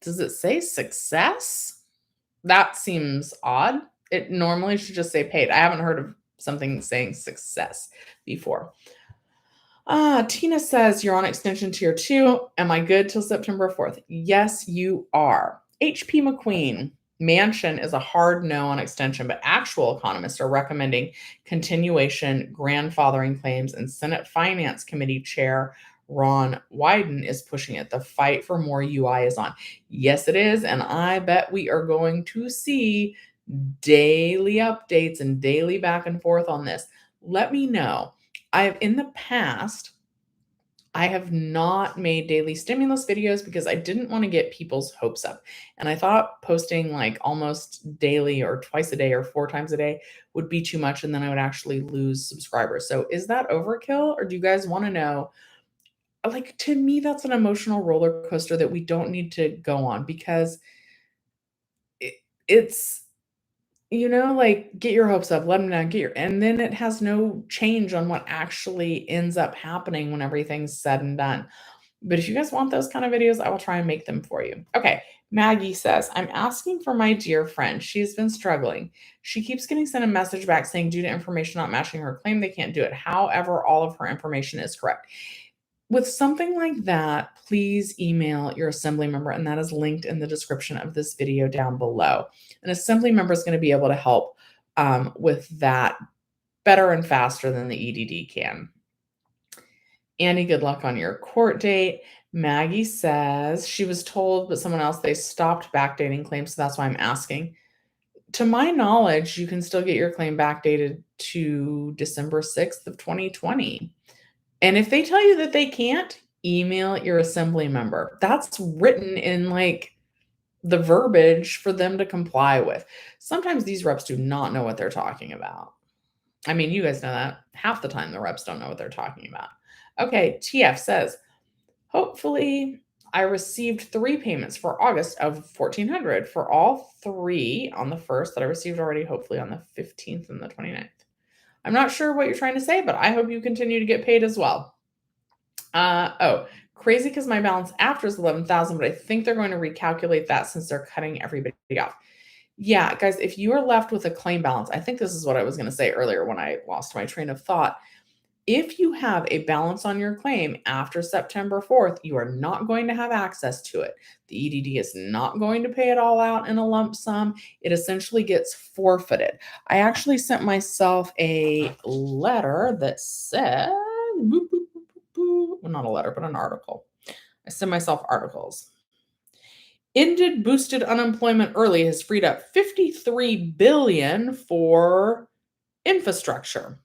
Speaker 1: Does it say success? That seems odd. It normally should just say paid. I haven't heard of something saying success before. Tina says you're on extension tier 2. Am I good till September 4th? Yes, you are. HP McQueen. Manchin is a hard no on extension, but actual economists are recommending continuation, grandfathering claims, and Senate Finance Committee Chair Ron Wyden is pushing it. The fight for more UI is on. Yes, it is, and I bet we are going to see daily updates and daily back and forth on this. Let me know. In the past, I have not made daily stimulus videos because I didn't want to get people's hopes up. And I thought posting like almost daily or twice a day or 4 times a day would be too much and then I would actually lose subscribers. So is that overkill or do you guys want to know? Like to me, that's an emotional roller coaster that we don't need to go on because it's like get your hopes up, let them down, and then it has no change on what actually ends up happening when everything's said and done. But if you guys want those kind of videos, I will try and make them for you. Okay. Maggie says, I'm asking for my dear friend. She's been struggling. She keeps getting sent a message back saying, due to information not matching her claim, they can't do it. However, all of her information is correct. With something like that, please email your assembly member, and that is linked in the description of this video down below. An assembly member is going to be able to help with that better and faster than the EDD can. Annie, good luck on your court date. Maggie says she was told, but someone else, they stopped backdating claims, so that's why I'm asking. To my knowledge, you can still get your claim backdated to December 6th of 2020. And if they tell you that they can't, email your assembly member. That's written in like the verbiage for them to comply with. Sometimes these reps do not know what they're talking about. I mean, you guys know that. Half the time the reps don't know what they're talking about. Okay, TF says, hopefully I received 3 payments for August of $1,400 for all 3 on the 1st that I received already, hopefully on the 15th and the 29th. I'm not sure what you're trying to say, but I hope you continue to get paid as well. Crazy because my balance after is 11,000, but I think they're going to recalculate that since they're cutting everybody off. Yeah, guys, if you are left with a claim balance, I think this is what I was going to say earlier when I lost my train of thought. If you have a balance on your claim after September 4th, you are not going to have access to it. The EDD is not going to pay it all out in a lump sum. It essentially gets forfeited. I actually sent myself a letter that said, well, not a letter, but an article. I send myself articles. ended boosted unemployment early has freed up $53 billion for infrastructure.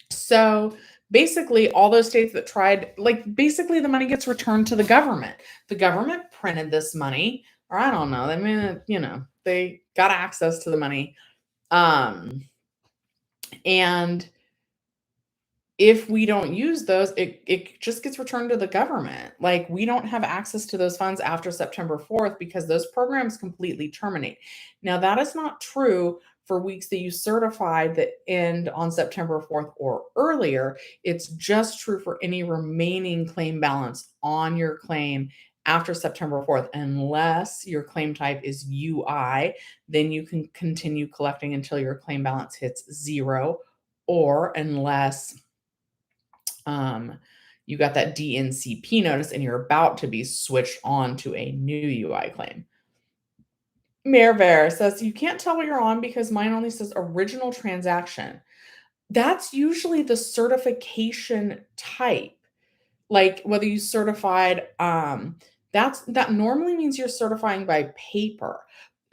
Speaker 1: So basically, all those states that tried, like, basically the money gets returned to the government. The government printed this money, or I don't know. I mean, they got access to the money. And if we don't use those, it just gets returned to the government. Like, we don't have access to those funds after September 4th because those programs completely terminate. Now, that is not true for weeks that you certified that end on September 4th or earlier. It's just true for any remaining claim balance on your claim after September 4th, unless your claim type is UI, then you can continue collecting until your claim balance hits 0, or unless you got that DNCP notice and you're about to be switched on to a new UI claim. Mayor says, you can't tell what you're on because mine only says original transaction. That's usually the certification type. Like, whether you certified, that normally means you're certifying by paper.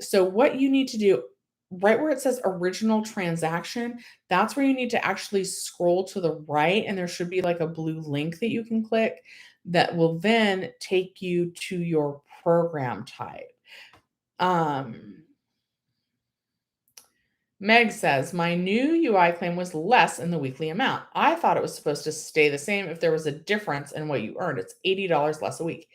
Speaker 1: So what you need to do, right where it says original transaction, that's where you need to actually scroll to the right, and there should be like a blue link that you can click that will then take you to your program type. Meg says, my new UI claim was less in the weekly amount. I thought it was supposed to stay the same if there was a difference in what you earned. It's $80 less a week.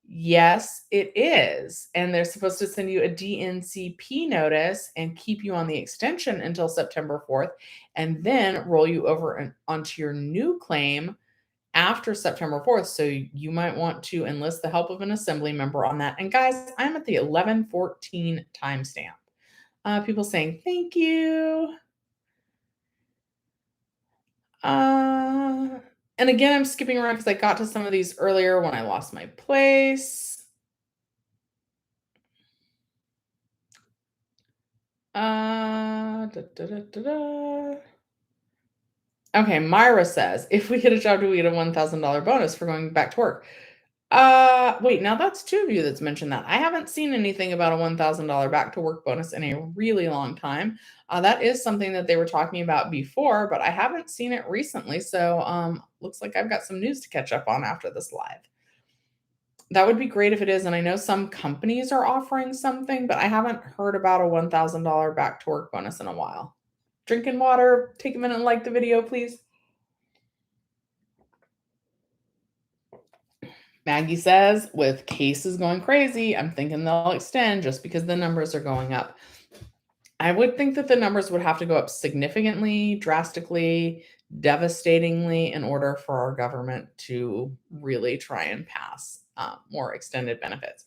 Speaker 1: Yes, it is. And they're supposed to send you a DNCP notice and keep you on the extension until September 4th, and then roll you over onto your new claim after September 4th. So you might want to enlist the help of an assembly member on that. And guys, I'm at the 11:14 timestamp. People saying thank you. And again, I'm skipping around because I got to some of these earlier when I lost my place. Okay, Myra says, if we get a job, do we get a $1,000 bonus for going back to work? Wait, now that's two of you that's mentioned that. I haven't seen anything about a $1,000 back to work bonus in a really long time. That is something that they were talking about before, but I haven't seen it recently. So looks like I've got some news to catch up on after this live. That would be great if it is. And I know some companies are offering something, but I haven't heard about a $1,000 back to work bonus in a while. Drinking water, take a minute and like the video, please. Maggie says, with cases going crazy, I'm thinking they'll extend just because the numbers are going up. I would think that the numbers would have to go up significantly, drastically, devastatingly in order for our government to really try and pass more extended benefits.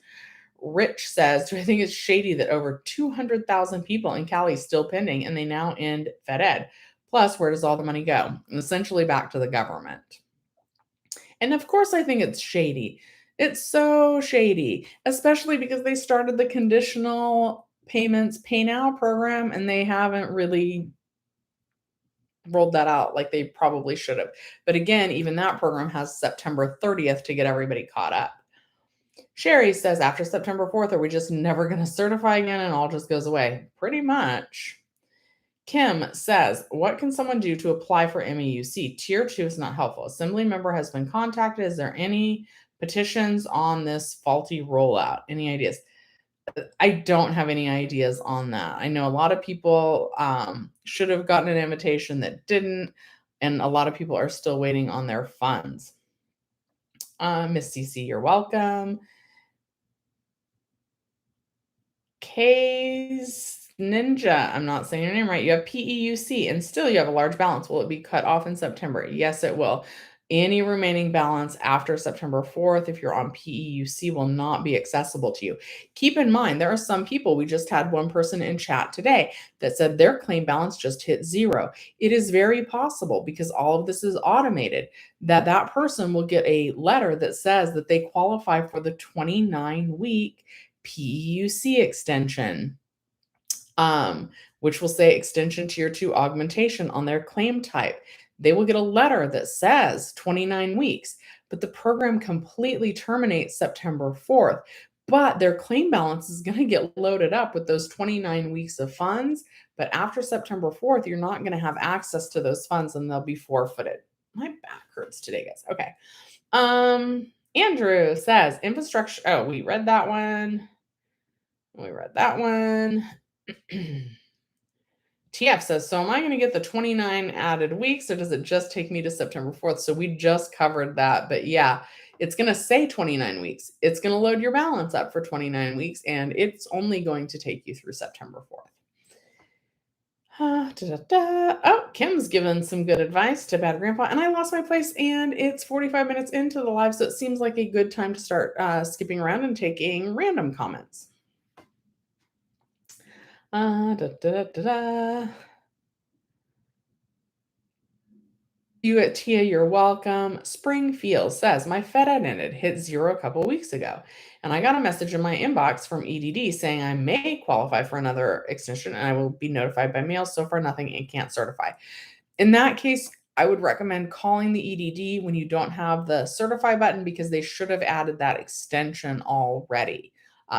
Speaker 1: Rich says, do I think it's shady that over 200,000 people in Cali is still pending and they now end Fed Ed? Plus, where does all the money go? Essentially back to the government. And of course, I think it's shady. It's so shady, especially because they started the conditional payments pay now program and they haven't really rolled that out like they probably should have. But again, even that program has September 30th to get everybody caught up. Sherry says, after September 4th, are we just never going to certify again and all just goes away? Pretty much. Kim says, what can someone do to apply for MEUC? Tier 2 is not helpful. Assembly member has been contacted. Is there any petitions on this faulty rollout? Any ideas? I don't have any ideas on that. I know a lot of people should have gotten an invitation that didn't, and a lot of people are still waiting on their funds. Miss CC, you're welcome. K's Ninja, I'm not saying your name right. You have PEUC and still you have a large balance. Will it be cut off in September? Yes, it will. Any remaining balance after September 4th, if you're on PEUC, will not be accessible to you. Keep in mind, there are some people, we just had one person in chat today that said their claim balance just hit 0. It is very possible, because all of this is automated, that that person will get a letter that says that they qualify for the 29-week PEUC extension, which will say extension tier 2 augmentation on their claim type. They will get a letter that says 29 weeks, but the program completely terminates September 4th. but their claim balance is going to get loaded up with those 29 weeks of funds. But after September 4th, you're not going to have access to those funds and they'll be forfeited. My back hurts today, guys. Okay. Andrew says infrastructure. Oh, we read that one. TF says, so am I going to get the 29 added weeks or does it just take me to September 4th? So we just covered that. But yeah, it's going to say 29 weeks. It's going to load your balance up for 29 weeks and it's only going to take you through September 4th. Oh, Kim's given some good advice to Bad Grandpa, and I lost my place, and it's 45 minutes into the live, so it seems like a good time to start skipping around and taking random comments. You at Tia, you're welcome. Springfield says, my Fed ed ended, hit 0 a couple weeks ago. And I got a message in my inbox from EDD saying I may qualify for another extension and I will be notified by mail. So far, nothing and can't certify. In that case, I would recommend calling the EDD when you don't have the certify button because they should have added that extension already.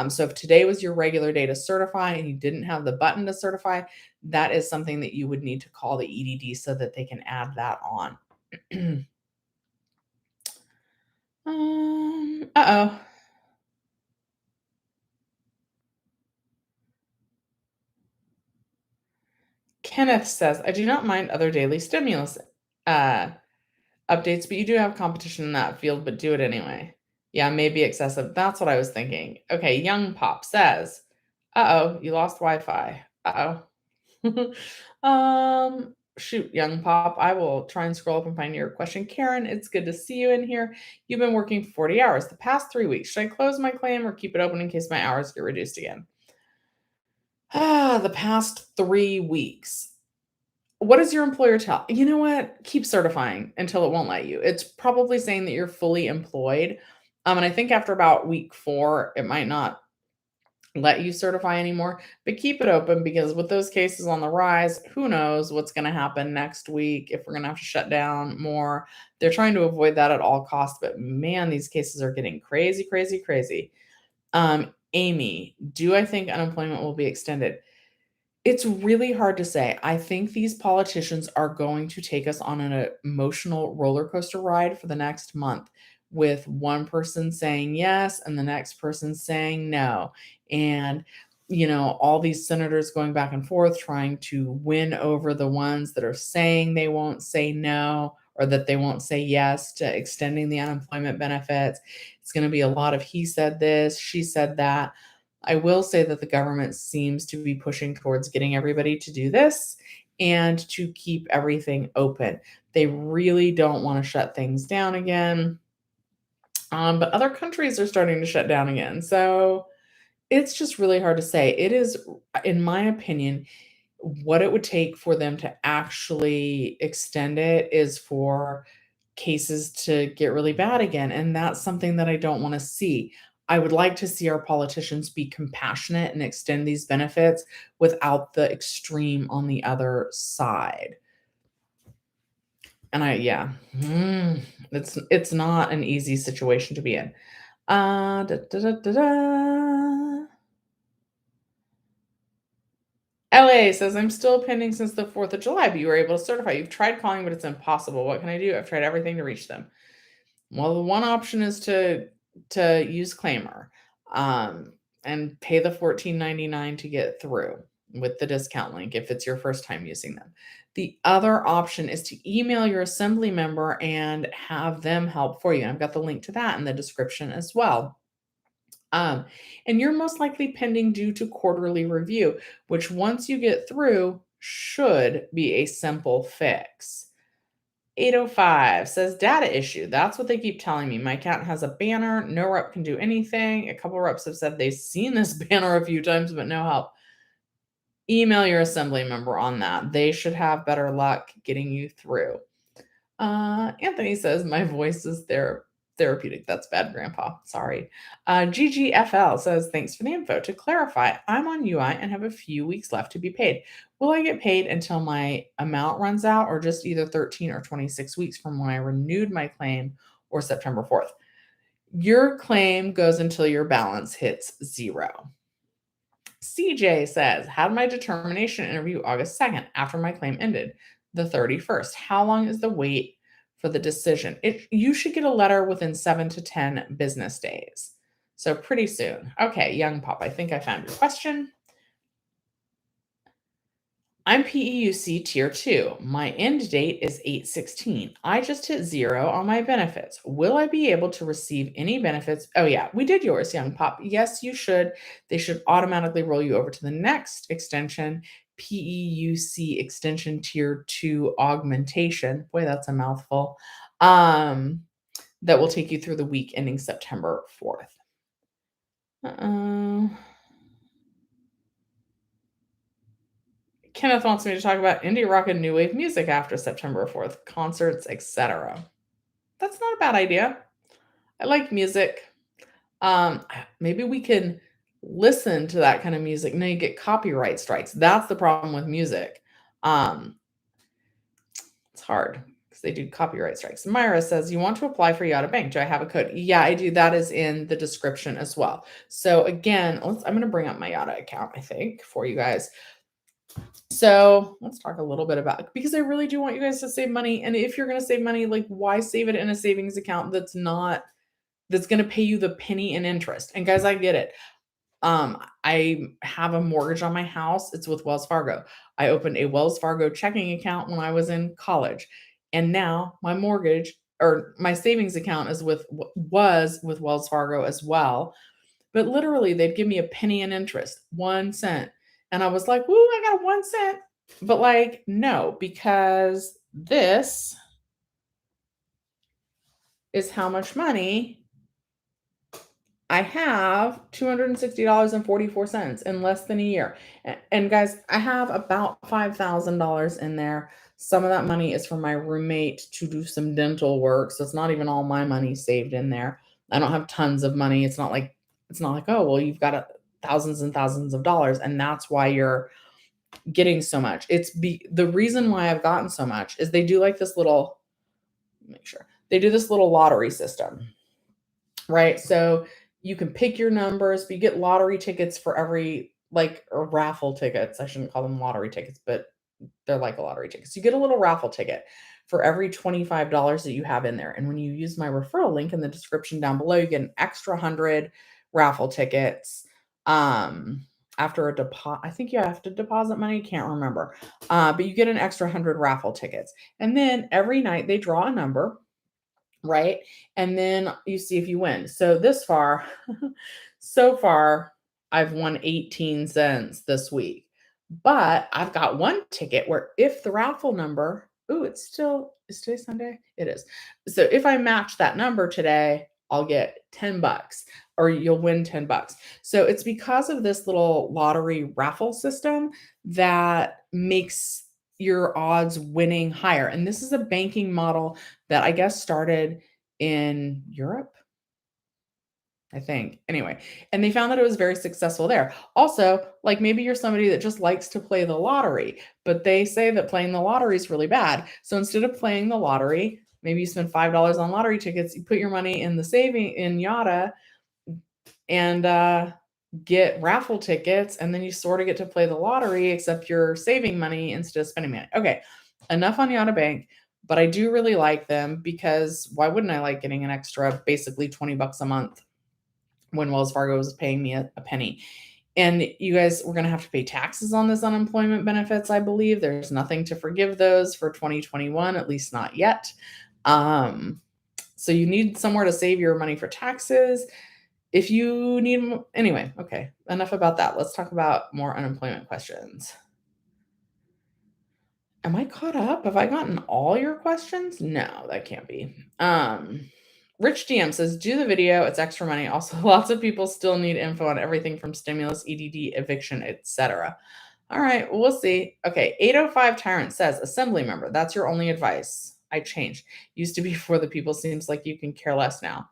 Speaker 1: So if today was your regular day to certify and you didn't have the button to certify, that is something that you would need to call the EDD so that they can add that on. Uh-oh. Kenneth says, I do not mind other daily stimulus updates, but you do have competition in that field, but do it anyway. Yeah, maybe excessive. That's what I was thinking. Okay, Young Pop says, uh-oh, you lost Wi-Fi. Uh-oh. Shoot, Young Pop, I will try and scroll up and find your question. Karen, it's good to see you in here. You've been working 40 hours the past 3 weeks. Should I close my claim or keep it open in case my hours get reduced again? The past 3 weeks. What does your employer tell? You know what? Keep certifying until it won't let you. It's probably saying that you're fully employed. And I think after about week 4, it might not let you certify anymore, but keep it open because with those cases on the rise, who knows what's going to happen next week if we're going to have to shut down more. They're trying to avoid that at all costs, but man, these cases are getting crazy, crazy, crazy. Amy, do I think unemployment will be extended? It's really hard to say. I think these politicians are going to take us on an emotional roller coaster ride for the next month with one person saying yes and the next person saying no. And, all these senators going back and forth trying to win over the ones that are saying they won't say no or that they won't say yes to extending the unemployment benefits. It's going to be a lot of he said this, she said that. I will say that the government seems to be pushing towards getting everybody to do this and to keep everything open. They really don't want to shut things down again. But other countries are starting to shut down again. So it's just really hard to say. It is, in my opinion, what it would take for them to actually extend it is for cases to get really bad again. And that's something that I don't want to see. I would like to see our politicians be compassionate and extend these benefits without the extreme on the other side. And it's not an easy situation to be in. Da, da, da, da, da. LA says, I'm still pending since the 4th of July, but you were able to certify. You've tried calling, but it's impossible. What can I do? I've tried everything to reach them. Well, the one option is to use Claimer and pay the $14.99 to get through with the discount link if it's your first time using them. The other option is to email your assembly member and have them help for you. And I've got the link to that in the description as well. And you're most likely pending due to quarterly review, which once you get through should be a simple fix. 805 says data issue. That's what they keep telling me. My account has a banner. No rep can do anything. A couple reps have said they've seen this banner a few times, but no help. Email your assembly member on that. They should have better luck getting you through. Anthony says my voice is therapeutic. That's bad, Grandpa. Sorry. GGFL says, thanks for the info. To clarify, I'm on UI and have a few weeks left to be paid. Will I get paid until my amount runs out or just either 13 or 26 weeks from when I renewed my claim or September 4th? Your claim goes until your balance hits 0. CJ says, had my determination interview August 2nd after my claim ended, the 31st. How long is the wait for the decision? You should get a letter within 7 to 10 business days. So pretty soon. Okay, young pop, I think I found your question. I'm PEUC Tier 2. My end date is 8/16. I just hit 0 on my benefits. Will I be able to receive any benefits? Oh, yeah, we did yours, young pop. Yes, you should. They should automatically roll you over to the next extension, PEUC Extension Tier 2 Augmentation. Boy, that's a mouthful. That will take you through the week ending September 4th. Kenneth wants me to talk about indie rock and new wave music after September 4th, concerts, etc. That's not a bad idea. I like music. Maybe we can listen to that kind of music. Now you get copyright strikes. That's the problem with music. It's hard because they do copyright strikes. Myra says, you want to apply for Yada Bank. Do I have a code? Yeah, I do. That is in the description as well. So again, I'm going to bring up my Yada account, I think, for you guys. So let's talk a little bit about, because I really do want you guys to save money. And if you're going to save money, like, why save it in a savings account that's going to pay you the penny in interest? And guys, I get it. I have a mortgage on my house. It's with Wells Fargo. I opened a Wells Fargo checking account when I was in college. And now my mortgage or my savings account was with Wells Fargo as well. But literally they'd give me a penny in interest, 1 cent. And I was like, woo, I got 1 cent. But like, no, because this is how much money I have, $260.44 in less than a year. And guys, I have about $5,000 in there. Some of that money is for my roommate to do some dental work. So it's not even all my money saved in there. I don't have tons of money. It's not like, oh, well, you've got thousands and thousands of dollars. And that's why you're getting so much. The reason why I've gotten so much is they do like this little, they do this little lottery system, right? So you can pick your numbers, but you get lottery tickets for every, or raffle tickets. I shouldn't call them lottery tickets, but they're like a lottery ticket. So you get a little raffle ticket for every $25 that you have in there. And when you use my referral link in the description down below, you get an extra 100 raffle tickets. After a deposit, I think you have to deposit money. Can't remember. But you get an extra 100 raffle tickets. And then every night they draw a number, right? And then you see if you win. So so far, I've won 18 cents this week. But I've got one ticket where if the raffle number, is today Sunday? It is. So if I match that number today, I'll get $10 or you'll win $10. So it's because of this little lottery raffle system that makes your odds winning higher. And this is a banking model that I guess started in Europe, I think. Anyway, and they found that it was very successful there. Also, like maybe you're somebody that just likes to play the lottery, but they say that playing the lottery is really bad. So instead of playing the lottery, maybe you spend $5 on lottery tickets, you put your money in the saving in Yada and get raffle tickets, and then you sort of get to play the lottery, except you're saving money instead of spending money. Okay, enough on Yada Bank. But I do really like them because why wouldn't I like getting an extra basically $20 a month when Wells Fargo was paying me a penny? And you guys, we're going to have to pay taxes on this unemployment benefits, I believe. There's nothing to forgive those for 2021, at least not yet. So you need somewhere to save your money for taxes. If you need, anyway, okay, enough about that. Let's talk about more unemployment questions. Am I caught up? Have I gotten all your questions? No, that can't be. Rich DM says, do the video. It's extra money. Also, lots of people still need info on everything from stimulus, EDD, eviction, etc. All right, we'll see. Okay, 805 Tyrant says, Assembly member, that's your only advice. I changed. Used to be for the people. Seems like you can care less now.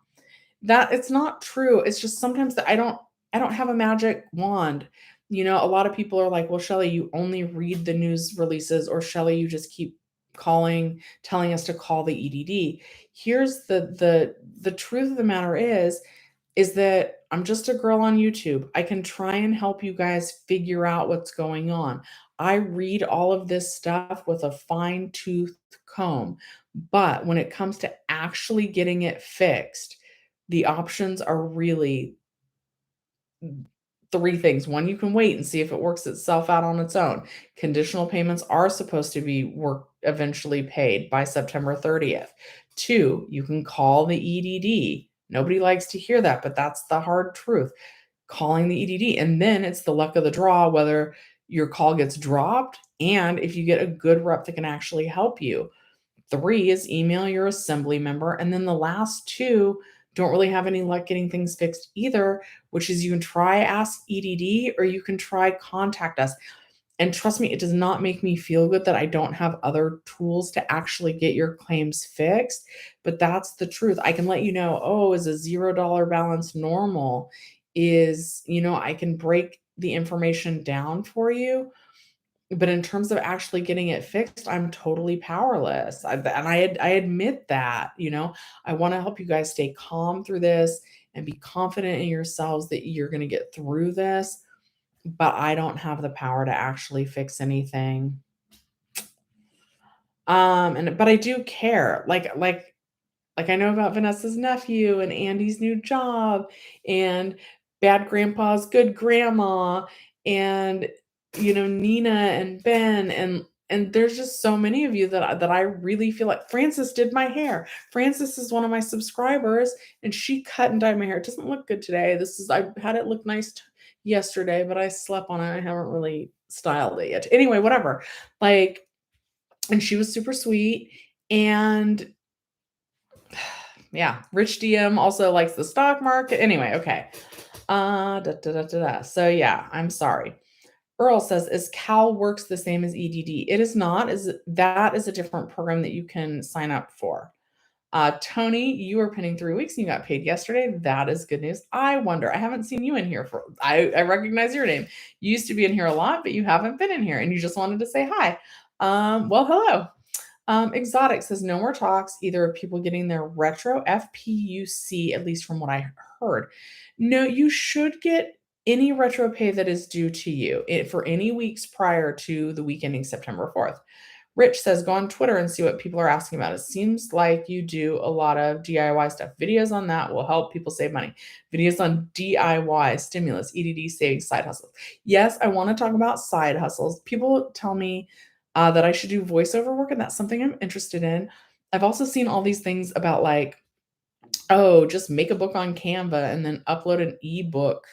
Speaker 1: That it's not true. It's just sometimes that I don't have a magic wand. A lot of people are like, well, Shelly, you only read the news releases, or Shelly, you just keep telling us to call the EDD. Here's the truth of the matter is that I'm just a girl on YouTube. I can try and help you guys figure out what's going on. I read all of this stuff with a fine-tooth comb, but when it comes to actually getting it fixed, the options are really three things. One, you can wait and see if it works itself out on its own. Conditional payments are supposed to be eventually paid by September 30th. Two, you can call the EDD. Nobody likes to hear that, but that's the hard truth. Calling the EDD. And then it's the luck of the draw whether your call gets dropped and if you get a good rep that can actually help you. Three is email your assembly member. And then the last two don't really have any luck getting things fixed either, which is you can try Ask EDD or you can try Contact Us. And trust me, it does not make me feel good that I don't have other tools to actually get your claims fixed, but that's the truth. I can let you know, oh, is a $0 balance normal? I can break the information down for you. But in terms of actually getting it fixed, I'm totally powerless. I admit that. I want to help you guys stay calm through this and be confident in yourselves that you're going to get through this, but I don't have the power to actually fix anything. But I do care. Like I know about Vanessa's nephew and Andy's new job and bad grandpa's good grandma and Nina and Ben and there's just so many of you that I really feel like Frances did my hair. Frances is one of my subscribers and she cut and dyed my hair. It doesn't look good today. I had it look nice yesterday, but I slept on it. I haven't really styled it yet. Anyway, whatever. And she was super sweet and yeah, Rich DM also likes the stock market. Anyway, okay. So yeah, I'm sorry. Earl says, is CalWorks the same as EDD? It is not. That is a different program that you can sign up for. Tony, you were pinning 3 weeks and you got paid yesterday. That is good news. I wonder, I haven't seen you in here I recognize your name. You used to be in here a lot, but you haven't been in here and you just wanted to say hi. Well, hello. Exotic says no more talks either of people getting their retro FPUC, at least from what I heard. No, you should get any retro pay that is due to you for any weeks prior to the week ending September 4th. Rich says go on Twitter and see what people are asking about. It seems like you do a lot of DIY stuff. Videos on that will help people save money. Videos on DIY, stimulus, EDD savings, side hustles. Yes, I want to talk about side hustles. People tell me that I should do voiceover work, and that's something I'm interested in. I've also seen all these things about just make a book on Canva and then upload an ebook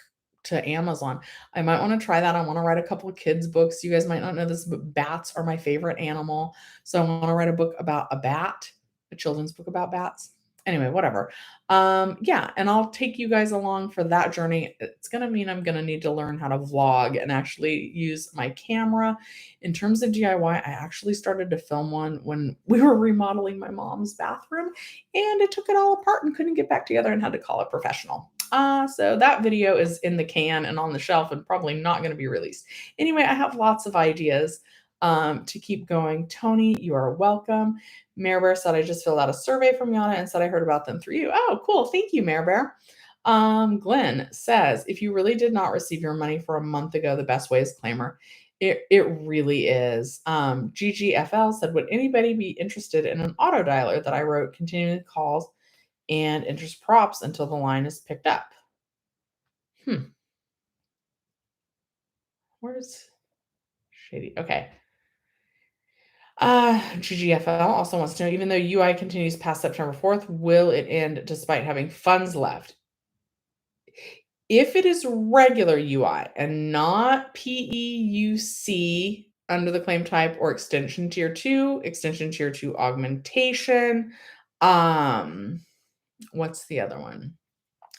Speaker 1: to Amazon. I might want to try that. I want to write a couple of kids' books. You guys might not know this, but bats are my favorite animal. So I want to write a book about a bat, a children's book about bats. Anyway, whatever. Yeah, and I'll take you guys along for that journey. It's going to mean I'm going to need to learn how to vlog and actually use my camera. In terms of DIY, I actually started to film one when we were remodeling my mom's bathroom and it took it all apart and couldn't get back together and had to call a professional. So that video is in the can and on the shelf and probably not going to be released. Anyway, I have lots of ideas to keep going. Tony, you are welcome. Mare Bear said, I just filled out a survey from Yana and said I heard about them through you. Oh, cool. Thank you, Mare Bear. Glenn says, if you really did not receive your money for a month ago, the best way is claimer. It really is. GGFL said, would anybody be interested in an auto dialer that I wrote continuing calls and interest props until the line is picked up? Where's Shady? Okay. GGFL also wants to know, even though UI continues past September 4th, will it end despite having funds left? If it is regular UI and not PEUC under the claim type or extension tier 2 augmentation, what's the other one?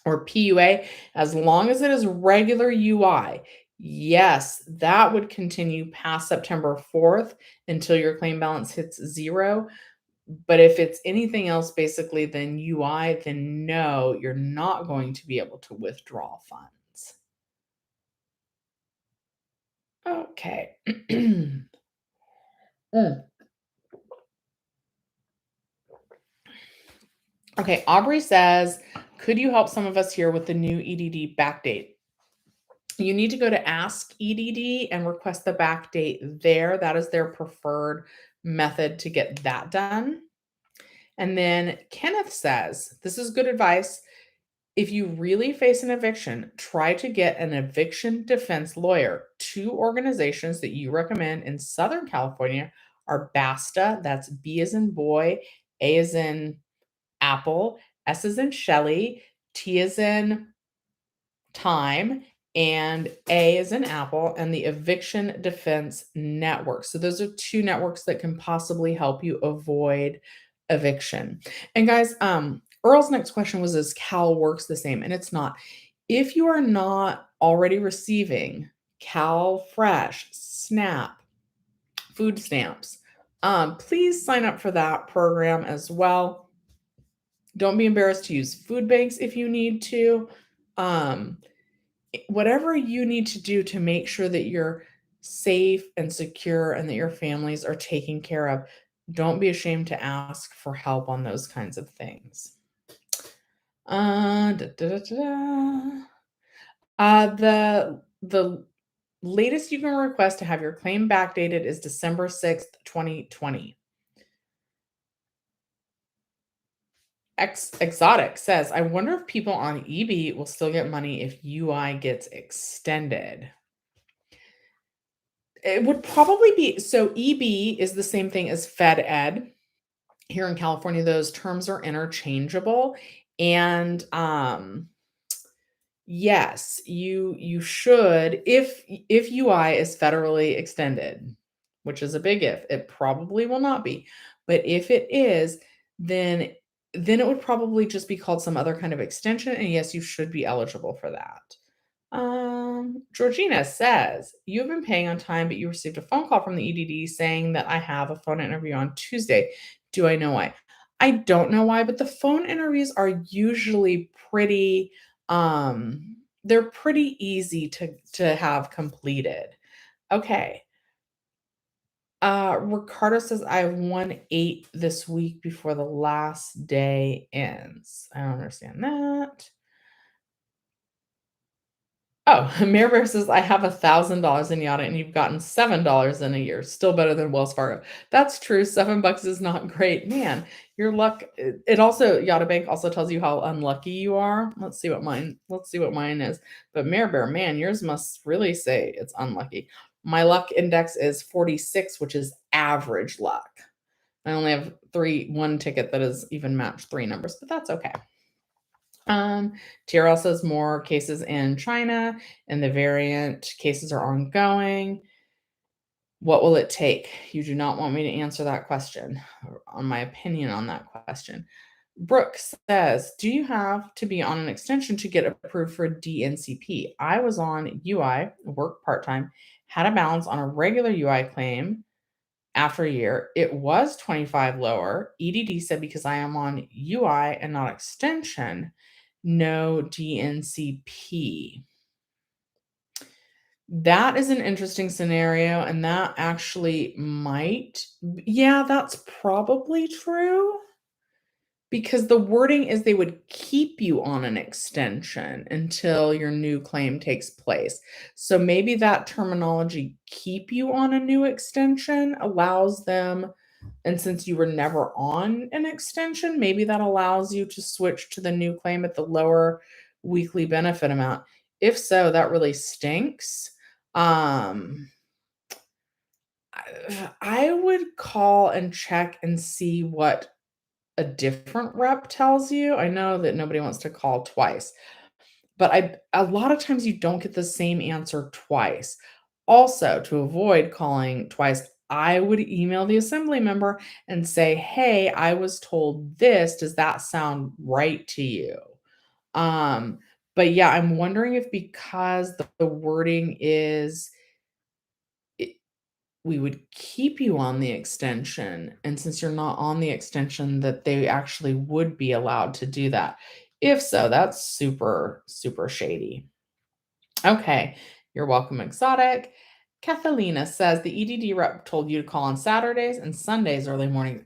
Speaker 1: Or PUA, as long as it is regular UI, yes, that would continue past September 4th until your claim balance hits 0. But if it's anything else basically than UI, then no, you're not going to be able to withdraw funds. Okay. Okay, Aubrey says, could you help some of us here with the new EDD backdate? You need to go to Ask EDD and request the backdate there. That is their preferred method to get that done. And then Kenneth says, this is good advice. If you really face an eviction, try to get an eviction defense lawyer. Two organizations that you recommend in Southern California are BASTA, that's B as in boy, A as in apple, S as in Shelly, T as in time, and A as in apple, and the Eviction Defense Network. So those are two networks that can possibly help you avoid eviction. And guys, Earl's next question was, is Cal Works the same? And it's not. If you are not already receiving Cal Fresh, SNAP, food stamps, please sign up for that program as well. Don't be embarrassed to use food banks if you need to. Whatever you need to do to make sure that you're safe and secure and that your families are taken care of, don't be ashamed to ask for help on those kinds of things. The latest you can request to have your claim backdated is December 6th, 2020. Exotic says, I wonder if people on EB will still get money if UI gets extended. It would probably be, so EB is the same thing as Fed Ed. Here in California, those terms are interchangeable. And yes, you should, if UI is federally extended, which is a big if, it probably will not be. But if it is, then it would probably just be called some other kind of extension. And yes, you should be eligible for that. Georgina says, you have been paying on time, but you received a phone call from the EDD saying that I have a phone interview on Tuesday. Do I know why? I don't know why, but the phone interviews are usually pretty, they're pretty easy to have completed. Okay. Ricardo says, I have 1-8 this week before the last day ends. I don't understand that. Oh, Mayor Bear says, I have $1,000 in Yada and you've gotten $7 in a year. Still better than Wells Fargo. That's true. $7 is not great. Man, your luck. It also, Yada Bank also tells you how unlucky you are. Let's see what mine is. But Mayor Bear, man, yours must really say it's unlucky. My luck index is 46, which is average luck. I only have one ticket that has even matched 3 numbers, but that's okay. TRL says more cases in China and the variant cases are ongoing. What will it take? You do not want me to answer that question, on my opinion on that question. Brooke says, do you have to be on an extension to get approved for DNCP? I was on UI, work part-time, had a balance on a regular UI claim after a year. It was 25 lower. EDD said because I am on UI and not extension, no DNCP. That is an interesting scenario, and that actually might, yeah, that's probably true. Because the wording is they would keep you on an extension until your new claim takes place. So maybe that terminology, keep you on a new extension, allows them, and since you were never on an extension, maybe that allows you to switch to the new claim at the lower weekly benefit amount. If so, that really stinks. I would call and check and see what a different rep tells you. I know that nobody wants to call twice, but a lot of times you don't get the same answer twice. Also, to avoid calling twice, I would email the assembly member and say, "Hey, I was told this. Does that sound right to you?" Um, but yeah, I'm wondering if because the wording is we would keep you on the extension, and since you're not on the extension, that they actually would be allowed to do that. If so, that's super, super shady. Okay, you're welcome, Exotic. Catalina says the EDD rep told you to call on Saturdays and Sundays early morning.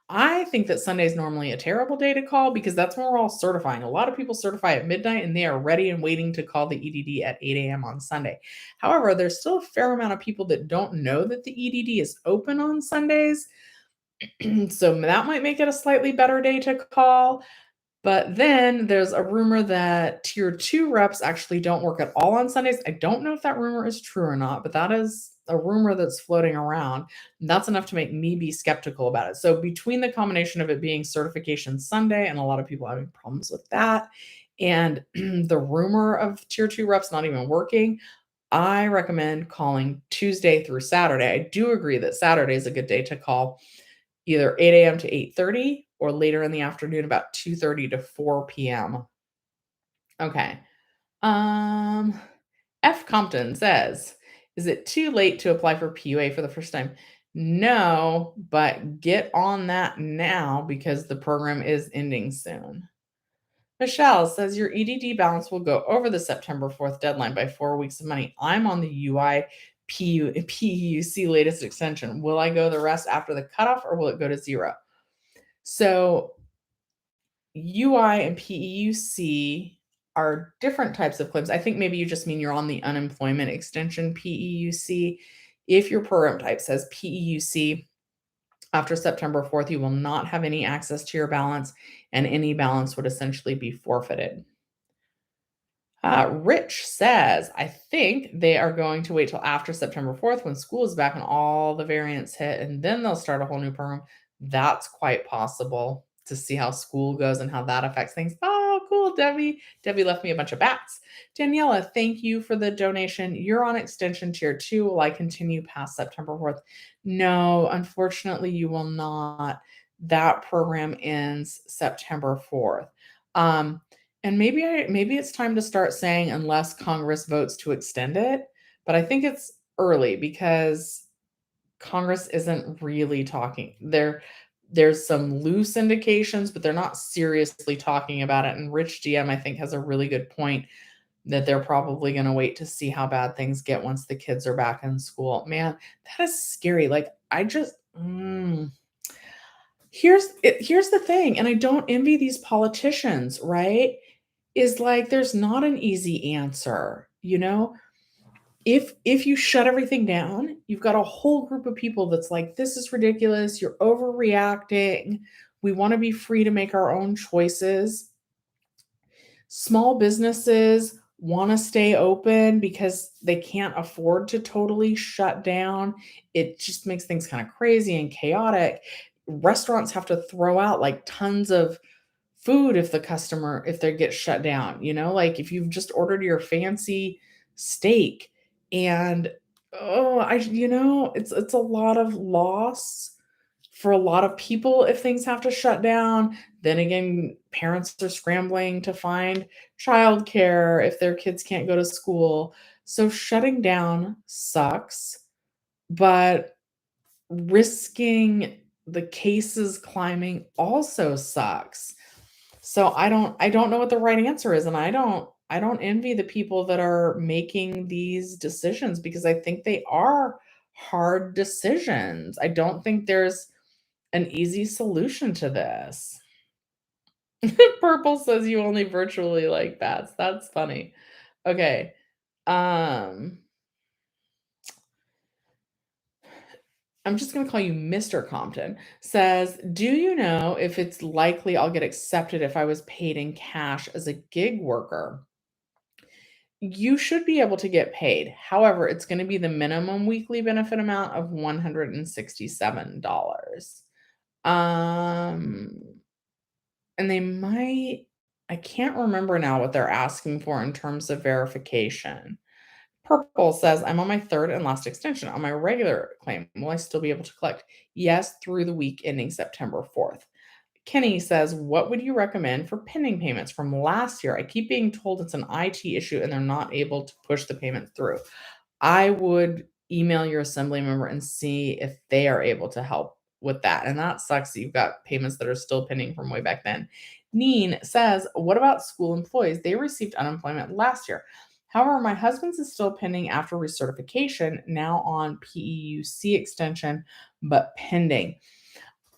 Speaker 1: I think that Sunday is normally a terrible day to call because that's when we're all certifying. A lot of people certify at midnight and they are ready and waiting to call the EDD at 8 a.m. on Sunday. However, there's still a fair amount of people that don't know that the EDD is open on Sundays. So that might make it a slightly better day to call. But then there's a rumor that tier 2 reps actually don't work at all on Sundays. I don't know if that rumor is true or not, but that is a rumor that's floating around. And that's enough to make me be skeptical about it. So between the combination of it being certification Sunday and a lot of people having problems with that, and the rumor of tier 2 reps not even working, I recommend calling Tuesday through Saturday. I do agree that Saturday is a good day to call, either 8 a.m. to 8:30 or later in the afternoon about 2:30 to 4 p.m. Okay. Um, F. Compton says, is it too late to apply for PUA for the first time? No, but get on that now because the program is ending soon. Michelle says your EDD balance will go over the September 4th deadline by 4 weeks of money. I'm on the PEUC latest extension. Will I go the rest after the cutoff or will it go to zero? So UI and PEUC are different types of claims. I think maybe you just mean you're on the unemployment extension PEUC. If your program type says PEUC, after September 4th, you will not have any access to your balance, and any balance would essentially be forfeited. Rich says, I think they are going to wait till after September 4th when school is back and all the variants hit, and then they'll start a whole new program. That's quite possible to see how school goes and how that affects things. Oh, cool, Debbie. Debbie left me a bunch of bats. Daniela, thank you for the donation. You're on extension tier 2. Will I continue past September 4th? No, unfortunately, you will not. That program ends September 4th. And maybe it's time to start saying unless Congress votes to extend it, but I think it's early because Congress isn't really talking. There's some loose indications, but they're not seriously talking about it. And Rich DM, I think, has a really good point that they're probably going to wait to see how bad things get once the kids are back in school. Man, that is scary. Like I just here's the thing, and I don't envy these politicians, right? Is like there's not an easy answer, you know? If you shut everything down, you've got a whole group of people that's like, this is ridiculous, you're overreacting. We want to be free to make our own choices. Small businesses want to stay open because they can't afford to totally shut down. It just makes things kind of crazy and chaotic. Restaurants have to throw out like tons of food if they get shut down, like if you've just ordered your fancy steak and it's a lot of loss for a lot of people if things have to shut down. Then again, parents are scrambling to find childcare if their kids can't go to school. So shutting down sucks, but risking the cases climbing also sucks. So I don't know what the right answer is, and I don't envy the people that are making these decisions because I think they are hard decisions. I don't think there's an easy solution to this. Purple says you only virtually like bats. That's funny. Okay. I'm just going to call you Mr. Compton. Says, do you know if it's likely I'll get accepted if I was paid in cash as a gig worker? You should be able to get paid. However, it's going to be the minimum weekly benefit amount of $167. And I can't remember now what they're asking for in terms of verification. Purple says, I'm on my third and last extension. On my regular claim, will I still be able to collect? Yes, through the week ending September 4th. Kenny says, what would you recommend for pending payments from last year? I keep being told it's an IT issue and they're not able to push the payment through. I would email your assembly member and see if they are able to help with that. And that sucks that you've got payments that are still pending from way back then. Neen says, what about school employees? They received unemployment last year. However, my husband's is still pending after recertification, now on PEUC extension, but pending.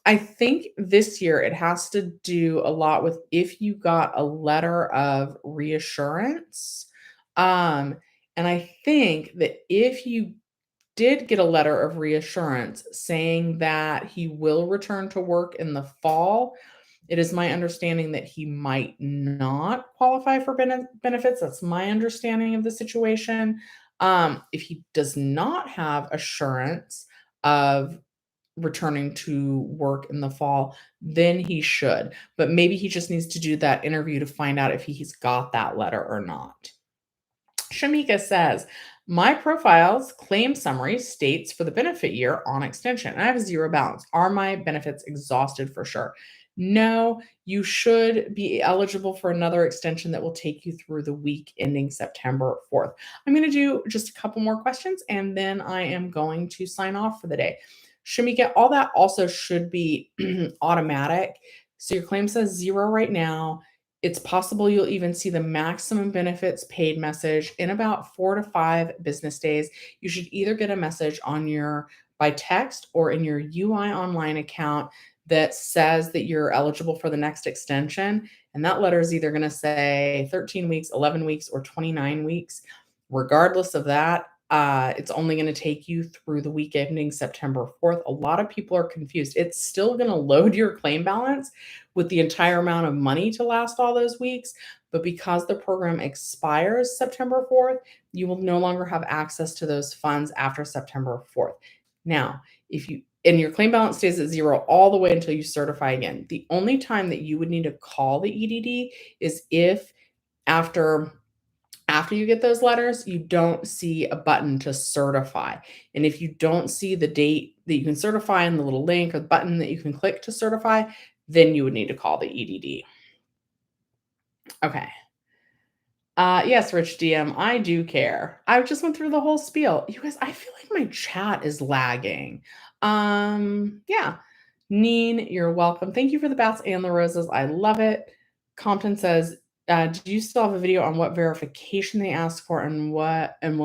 Speaker 1: I think this year it has to do a lot with if you got a letter of reassurance. Um, and I think that if you did get a letter of reassurance saying that he will return to work in the fall, it is my understanding that he might not qualify for benefits. That's my understanding of the situation. If he does not have assurance of returning to work in the fall, then he should. But maybe he just needs to do that interview to find out if he's got that letter or not. Shamika says, my profile's claim summary states for the benefit year on extension, and I have a zero balance. Are my benefits exhausted for sure? No, you should be eligible for another extension that will take you through the week ending September 4th. I'm going to do just a couple more questions and then I am going to sign off for the day. Shamika, all that also should be automatic. So your claim says zero right now. It's possible you'll even see the maximum benefits paid message in about 4 to 5 business days. You should either get a message on your by text or in your UI online account that says that you're eligible for the next extension. And that letter is either going to say 13 weeks, 11 weeks, or 29 weeks. Regardless of that, it's only going to take you through the week ending September 4th. A lot of people are confused. It's still going to load your claim balance with the entire amount of money to last all those weeks. But because the program expires September 4th, you will no longer have access to those funds after September 4th. Now, if you and your claim balance stays at zero all the way until you certify again. The only time that you would need to call the EDD is if after you get those letters, you don't see a button to certify. And if you don't see the date that you can certify and the little link or the button that you can click to certify, then you would need to call the EDD. Okay. Yes, Rich DM, I do care. I just went through the whole spiel. You guys, I feel like my chat is lagging. Yeah. Neen, you're welcome. Thank you for the bats and the roses. I love it. Compton says, do you still have a video on what verification they ask for and will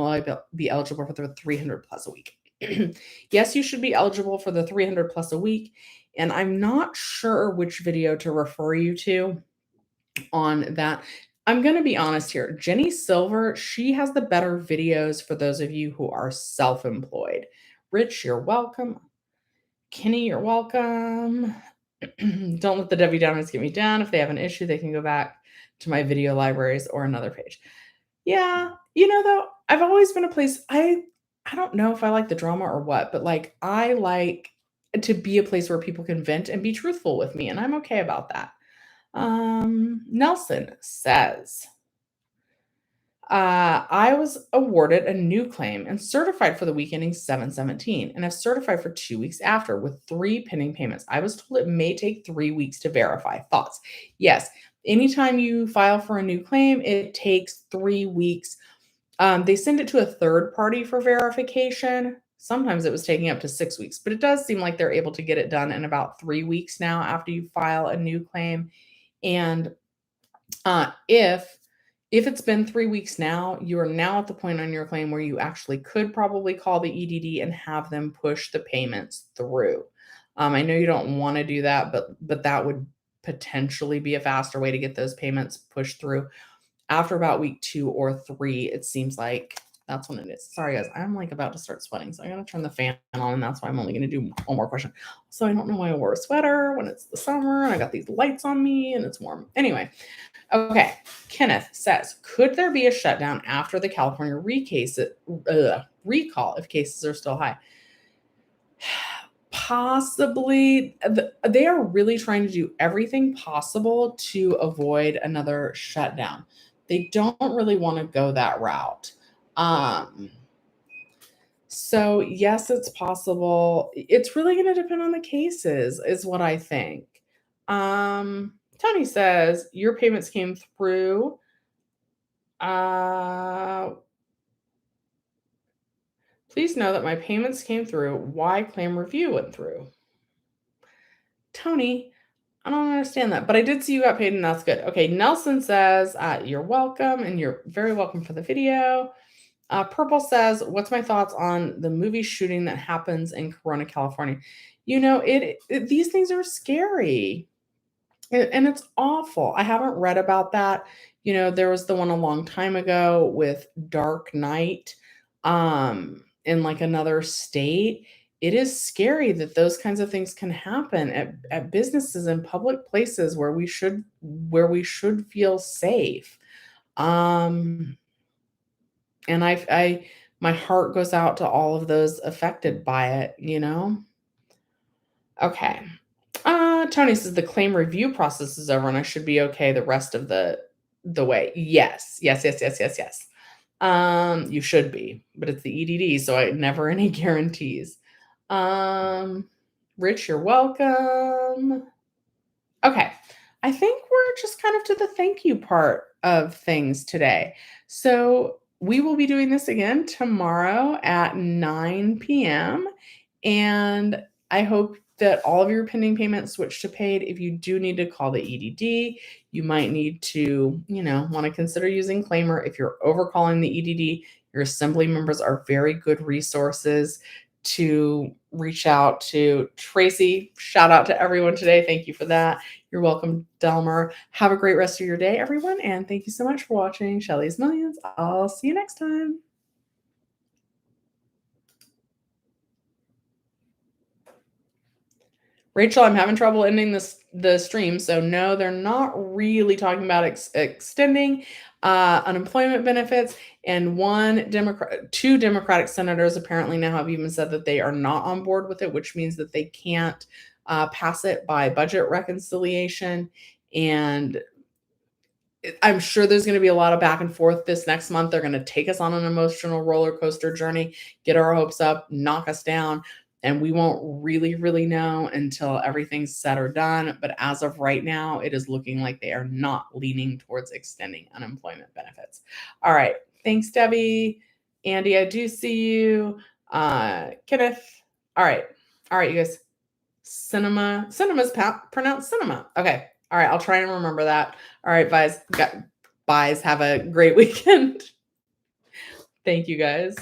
Speaker 1: I be eligible for the 300 plus a week? Yes, you should be eligible for the 300 plus a week. And I'm not sure which video to refer you to on that. I'm going to be honest here. Jenny Silver, she has the better videos for those of you who are self-employed. Rich, you're welcome. Kenny, you're welcome. Don't let the Debbie Downers get me down. If they have an issue, they can go back to my video libraries or another page. Yeah, though, I've always been a place I don't know if I like the drama or what, but like I like to be a place where people can vent and be truthful with me, and I'm okay about that. Nelson says, I was awarded a new claim and certified for the week ending 7/17, and I've certified for 2 weeks after with 3 pending payments. I was told it may take 3 weeks to verify. Thoughts? Yes. Anytime you file for a new claim, it takes 3 weeks. They send it to a third party for verification. Sometimes it was taking up to 6 weeks, but it does seem like they're able to get it done in about 3 weeks now after you file a new claim. And if it's been 3 weeks now, you are now at the point on your claim where you actually could probably call the EDD and have them push the payments through. I know you don't want to do that, but that would potentially be a faster way to get those payments pushed through. After about week 2 or 3, it seems like that's when it is. Sorry, guys. I'm like about to start sweating, so I'm going to turn the fan on, and that's why I'm only going to do one more question. So I don't know why I wore a sweater when it's the summer, and I got these lights on me, and it's warm. Anyway, okay. Kenneth says, could there be a shutdown after the California recall if cases are still high? Possibly. They are really trying to do everything possible to avoid another shutdown. They don't really want to go that route. So yes, it's possible. It's really going to depend on the cases, is what I think. Tony says your payments came through. Please know that my payments came through. Why claim review went through? Tony, I don't understand that, but I did see you got paid, and that's good. Okay, Nelson says, you're welcome, and you're very welcome for the video. Purple says, what's my thoughts on the movie shooting that happens in Corona, California? You know, these things are scary. And it's awful. I haven't read about that. You know, there was the one a long time ago with Dark Knight, in like another state. It is scary that those kinds of things can happen at businesses and public places where we should feel safe. Um, and my heart goes out to all of those affected by it, you know? Okay. Tony says the claim review process is over and I should be okay the rest of the way. Yes. Yes, yes, yes, yes, yes. You should be, but it's the EDD, so I never any guarantees. Rich, you're welcome. Okay. I think we're just kind of to the thank you part of things today. So we will be doing this again tomorrow at 9 p.m. And I hope that all of your pending payments switch to paid. If you do need to call the EDD, you might need to, want to consider using Claimer. If you're overcalling the EDD, your assembly members are very good resources to reach out to. Tracy, shout out to everyone today. Thank you for that. You're welcome, Delmer. Have a great rest of your day, everyone. And thank you so much for watching Shelly's Millions. I'll see you next time. Rachel, I'm having trouble ending the stream. So no, they're not really talking about extending unemployment benefits. And two Democratic senators apparently now have even said that they are not on board with it, which means that they can't pass it by budget reconciliation. And I'm sure there's going to be a lot of back and forth this next month. They're going to take us on an emotional roller coaster journey, get our hopes up, knock us down. And we won't really, really know until everything's said or done. But as of right now, it is looking like they are not leaning towards extending unemployment benefits. All right. Thanks, Debbie. Andy, I do see you. Kenneth. All right. All right, you guys. Cinema's pronounced cinema. Okay. All right. I'll try and remember that. All right, guys. Have a great weekend. Thank you, guys.